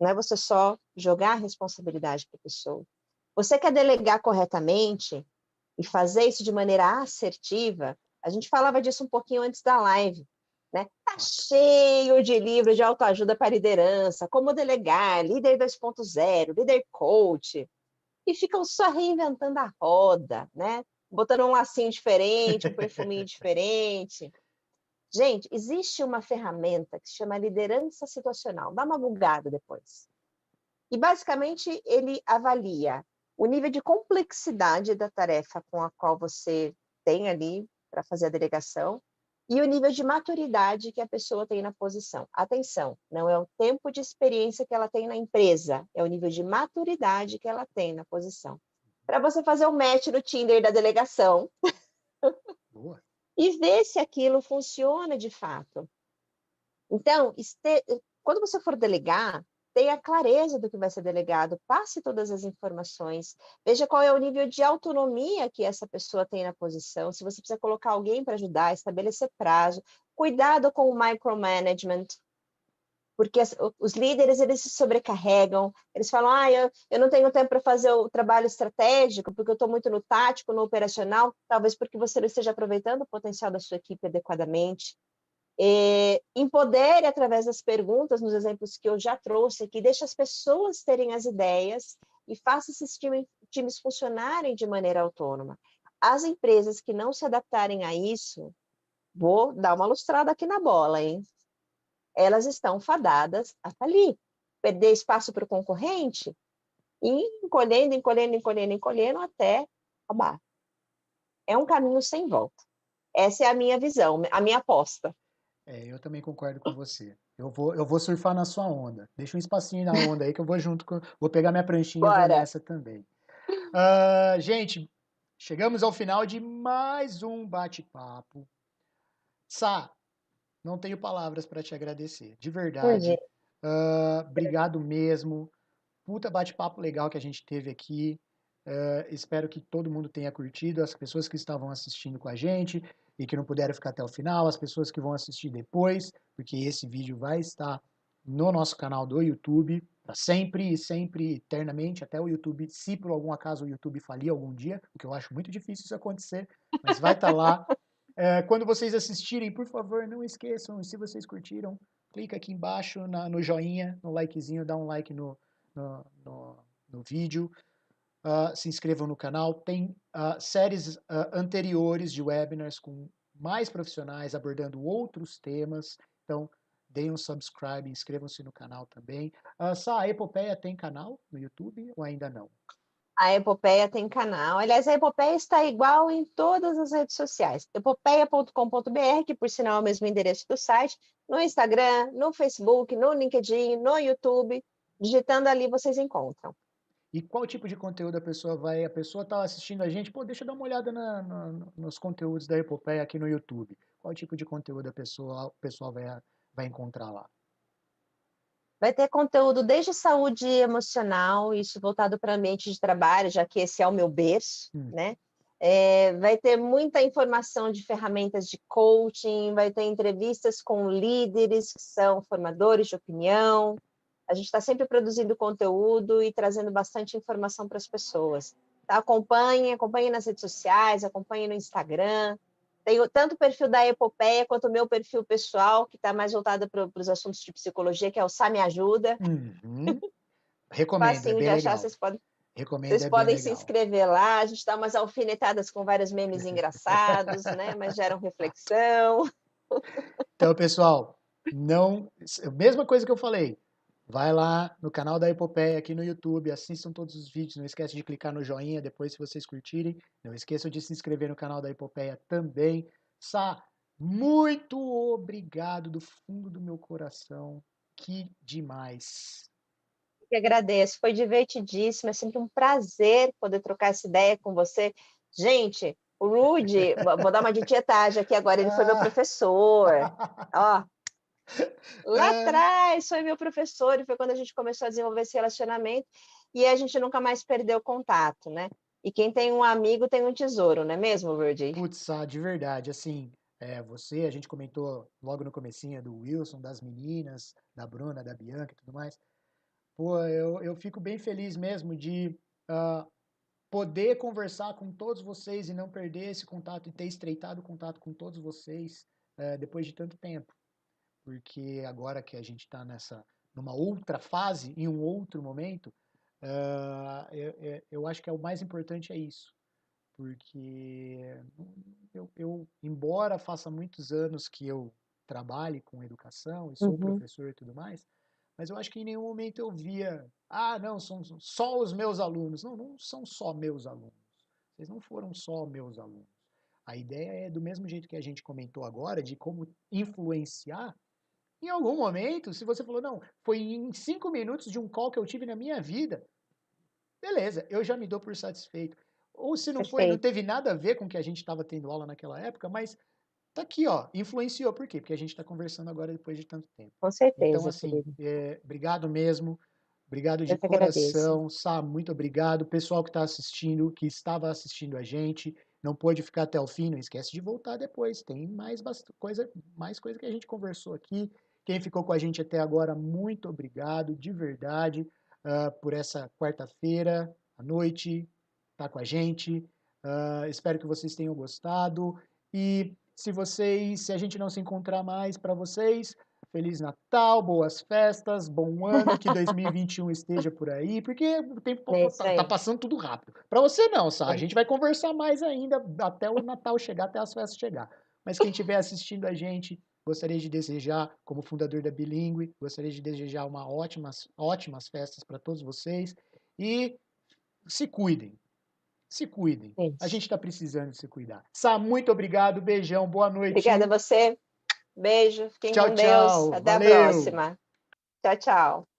[SPEAKER 2] Não é você só jogar a responsabilidade para a pessoa. Você quer delegar corretamente e fazer isso de maneira assertiva, a gente falava disso um pouquinho antes da live, né? Tá cheio de livros de autoajuda para liderança, como delegar, líder 2.0, líder coach, e ficam só reinventando a roda, né? Botando um lacinho diferente, um perfuminho diferente. Gente, existe uma ferramenta que se chama liderança situacional. Dá uma bugada depois. E, basicamente, ele avalia o nível de complexidade da tarefa com a qual você tem ali para fazer a delegação e o nível de maturidade que a pessoa tem na posição. Atenção, não é o tempo de experiência que ela tem na empresa, é o nível de maturidade que ela tem na posição. Para você fazer o match no Tinder da delegação
[SPEAKER 1] Boa.
[SPEAKER 2] e ver se aquilo funciona de fato. Então, quando você for delegar, tenha clareza do que vai ser delegado, passe todas as informações, veja qual é o nível de autonomia que essa pessoa tem na posição, se você precisa colocar alguém para ajudar, estabelecer prazo, cuidado com o micromanagement. porque os líderes, eles se sobrecarregam, eles falam, eu não tenho tempo para fazer o trabalho estratégico, porque eu estou muito no tático, no operacional, talvez porque você não esteja aproveitando o potencial da sua equipe adequadamente. Empodere através das perguntas, nos exemplos que eu já trouxe aqui, deixe as pessoas terem as ideias e faça esses times funcionarem de maneira autônoma. As empresas que não se adaptarem a isso, vou dar uma lustrada aqui na bola, hein? Elas estão fadadas a falir. Perder espaço para o concorrente e encolhendo até acabar. É um caminho sem volta. Essa é a minha visão, a minha aposta.
[SPEAKER 1] Eu também concordo com você. Eu vou surfar na sua onda. Deixa um espacinho na onda aí que eu vou junto com. Vou pegar minha pranchinha e vou
[SPEAKER 2] Bora!
[SPEAKER 1] nessa também. Gente, chegamos ao final de mais um bate-papo. Sá, não tenho palavras para te agradecer, de verdade. Obrigado mesmo. Puta bate-papo legal que a gente teve aqui. Espero que todo mundo tenha curtido, as pessoas que estavam assistindo com a gente e que não puderam ficar até o final, as pessoas que vão assistir depois, porque esse vídeo vai estar no nosso canal do YouTube para sempre e sempre eternamente, até o YouTube, se por algum acaso o YouTube falir algum dia, o que eu acho muito difícil isso acontecer, mas vai estar lá. Quando vocês assistirem, por favor, não esqueçam, se vocês curtiram, clica aqui embaixo no joinha, no likezinho, dá um like no, no, no vídeo. Se inscrevam no canal. Tem séries anteriores de webinars com mais profissionais abordando outros temas. Então, deem um subscribe, inscrevam-se no canal também. A Epopeia tem canal no YouTube ou ainda não?
[SPEAKER 2] A Epopeia tem canal. Aliás, a Epopeia está igual em todas as redes sociais. epopeia.com.br, que por sinal é o mesmo endereço do site, no Instagram, no Facebook, no LinkedIn, no YouTube. Digitando ali, vocês encontram.
[SPEAKER 1] E qual tipo de conteúdo a pessoa vai... A pessoa está assistindo a gente, deixa eu dar uma olhada nos conteúdos da Epopeia aqui no YouTube. Qual tipo de conteúdo o pessoal vai encontrar lá?
[SPEAKER 2] Vai ter conteúdo desde saúde emocional, isso voltado para ambiente de trabalho, já que esse é o meu berço, né? Vai ter muita informação de ferramentas de coaching, vai ter entrevistas com líderes que são formadores de opinião. A gente está sempre produzindo conteúdo e trazendo bastante informação para as pessoas. Tá? Acompanhe nas redes sociais, acompanhe no Instagram. Tenho tanto o perfil da Epopeia quanto o meu perfil pessoal, que está mais voltado para os assuntos de psicologia, que é o Sá Me Ajuda.
[SPEAKER 1] Uhum. Recomendo, é
[SPEAKER 2] Facinho
[SPEAKER 1] bem
[SPEAKER 2] de achar,
[SPEAKER 1] legal. Recomendo,
[SPEAKER 2] vocês
[SPEAKER 1] é bem
[SPEAKER 2] podem se
[SPEAKER 1] legal.
[SPEAKER 2] inscrever lá. A gente dá umas alfinetadas com vários memes engraçados, né? Mas geram reflexão.
[SPEAKER 1] Então, pessoal, mesma coisa que eu falei. Vai lá no canal da Epopeia aqui no YouTube, assistam todos os vídeos, não esquece de clicar no joinha depois se vocês curtirem. Não esqueçam de se inscrever no canal da Epopeia também. Sá, muito obrigado do fundo do meu coração. Que demais.
[SPEAKER 2] Que agradeço, foi divertidíssimo, é sempre um prazer poder trocar essa ideia com você. Gente, o Rudy, vou dar uma de tietagem aqui agora, ele foi meu professor. Ó, lá atrás foi meu professor, e foi quando a gente começou a desenvolver esse relacionamento, e a gente nunca mais perdeu contato, né? E quem tem um amigo tem um tesouro, não é mesmo, Rudy?
[SPEAKER 1] Putz, de verdade, assim, a gente comentou logo no comecinho do Wilson, das meninas, da Bruna, da Bianca e tudo mais. Pô, eu fico bem feliz mesmo de poder conversar com todos vocês e não perder esse contato e ter estreitado o contato com todos vocês depois de tanto tempo. Porque agora que a gente está numa outra fase, em um outro momento, eu acho que o mais importante é isso. Porque embora faça muitos anos que eu trabalhe com educação e sou
[SPEAKER 2] Uhum.
[SPEAKER 1] professor e tudo mais, mas eu acho que em nenhum momento eu via, não, são só os meus alunos. Não, não são só meus alunos. Vocês não foram só meus alunos. A ideia é do mesmo jeito que a gente comentou agora, de como influenciar. Em algum momento, se você falou, não, foi em 5 minutos de um call que eu tive na minha vida, beleza, eu já me dou por satisfeito. Ou se não foi, não
[SPEAKER 2] Perfeito.
[SPEAKER 1] teve nada a ver com o que a gente estava tendo aula naquela época, mas tá aqui, ó, influenciou. Por quê? Porque a gente está conversando agora depois de tanto tempo.
[SPEAKER 2] Com
[SPEAKER 1] Então,
[SPEAKER 2] certeza,
[SPEAKER 1] assim,
[SPEAKER 2] querido.
[SPEAKER 1] obrigado mesmo. Obrigado de
[SPEAKER 2] Eu que agradeço.
[SPEAKER 1] coração. Sá, muito obrigado. Pessoal que está assistindo, que estava assistindo a gente, não pôde ficar até o fim, não esquece de voltar depois. Tem mais coisa que a gente conversou aqui, Quem ficou com a gente até agora, muito obrigado, de verdade, por essa quarta-feira à noite, tá com a gente. Espero que vocês tenham gostado. E se a gente não se encontrar mais para vocês, Feliz Natal, boas festas, bom ano, que 2021 esteja por aí, porque o
[SPEAKER 2] É
[SPEAKER 1] tempo
[SPEAKER 2] isso
[SPEAKER 1] tá
[SPEAKER 2] aí.
[SPEAKER 1] passando tudo rápido. Para você não, Sá, a
[SPEAKER 2] É.
[SPEAKER 1] gente vai conversar mais ainda até o Natal chegar, até as festas chegar. Mas quem estiver assistindo a gente, gostaria de desejar, como fundador da Bilingue, gostaria de desejar ótimas festas para todos vocês e se cuidem, se cuidem. A
[SPEAKER 2] Isso.
[SPEAKER 1] gente está precisando se cuidar. Sá, muito obrigado, beijão, boa
[SPEAKER 2] Obrigada a
[SPEAKER 1] noite.
[SPEAKER 2] você. Beijo, fiquem
[SPEAKER 1] Tchau,
[SPEAKER 2] com Deus.
[SPEAKER 1] tchau.
[SPEAKER 2] Até a
[SPEAKER 1] Valeu.
[SPEAKER 2] próxima. Tchau, tchau.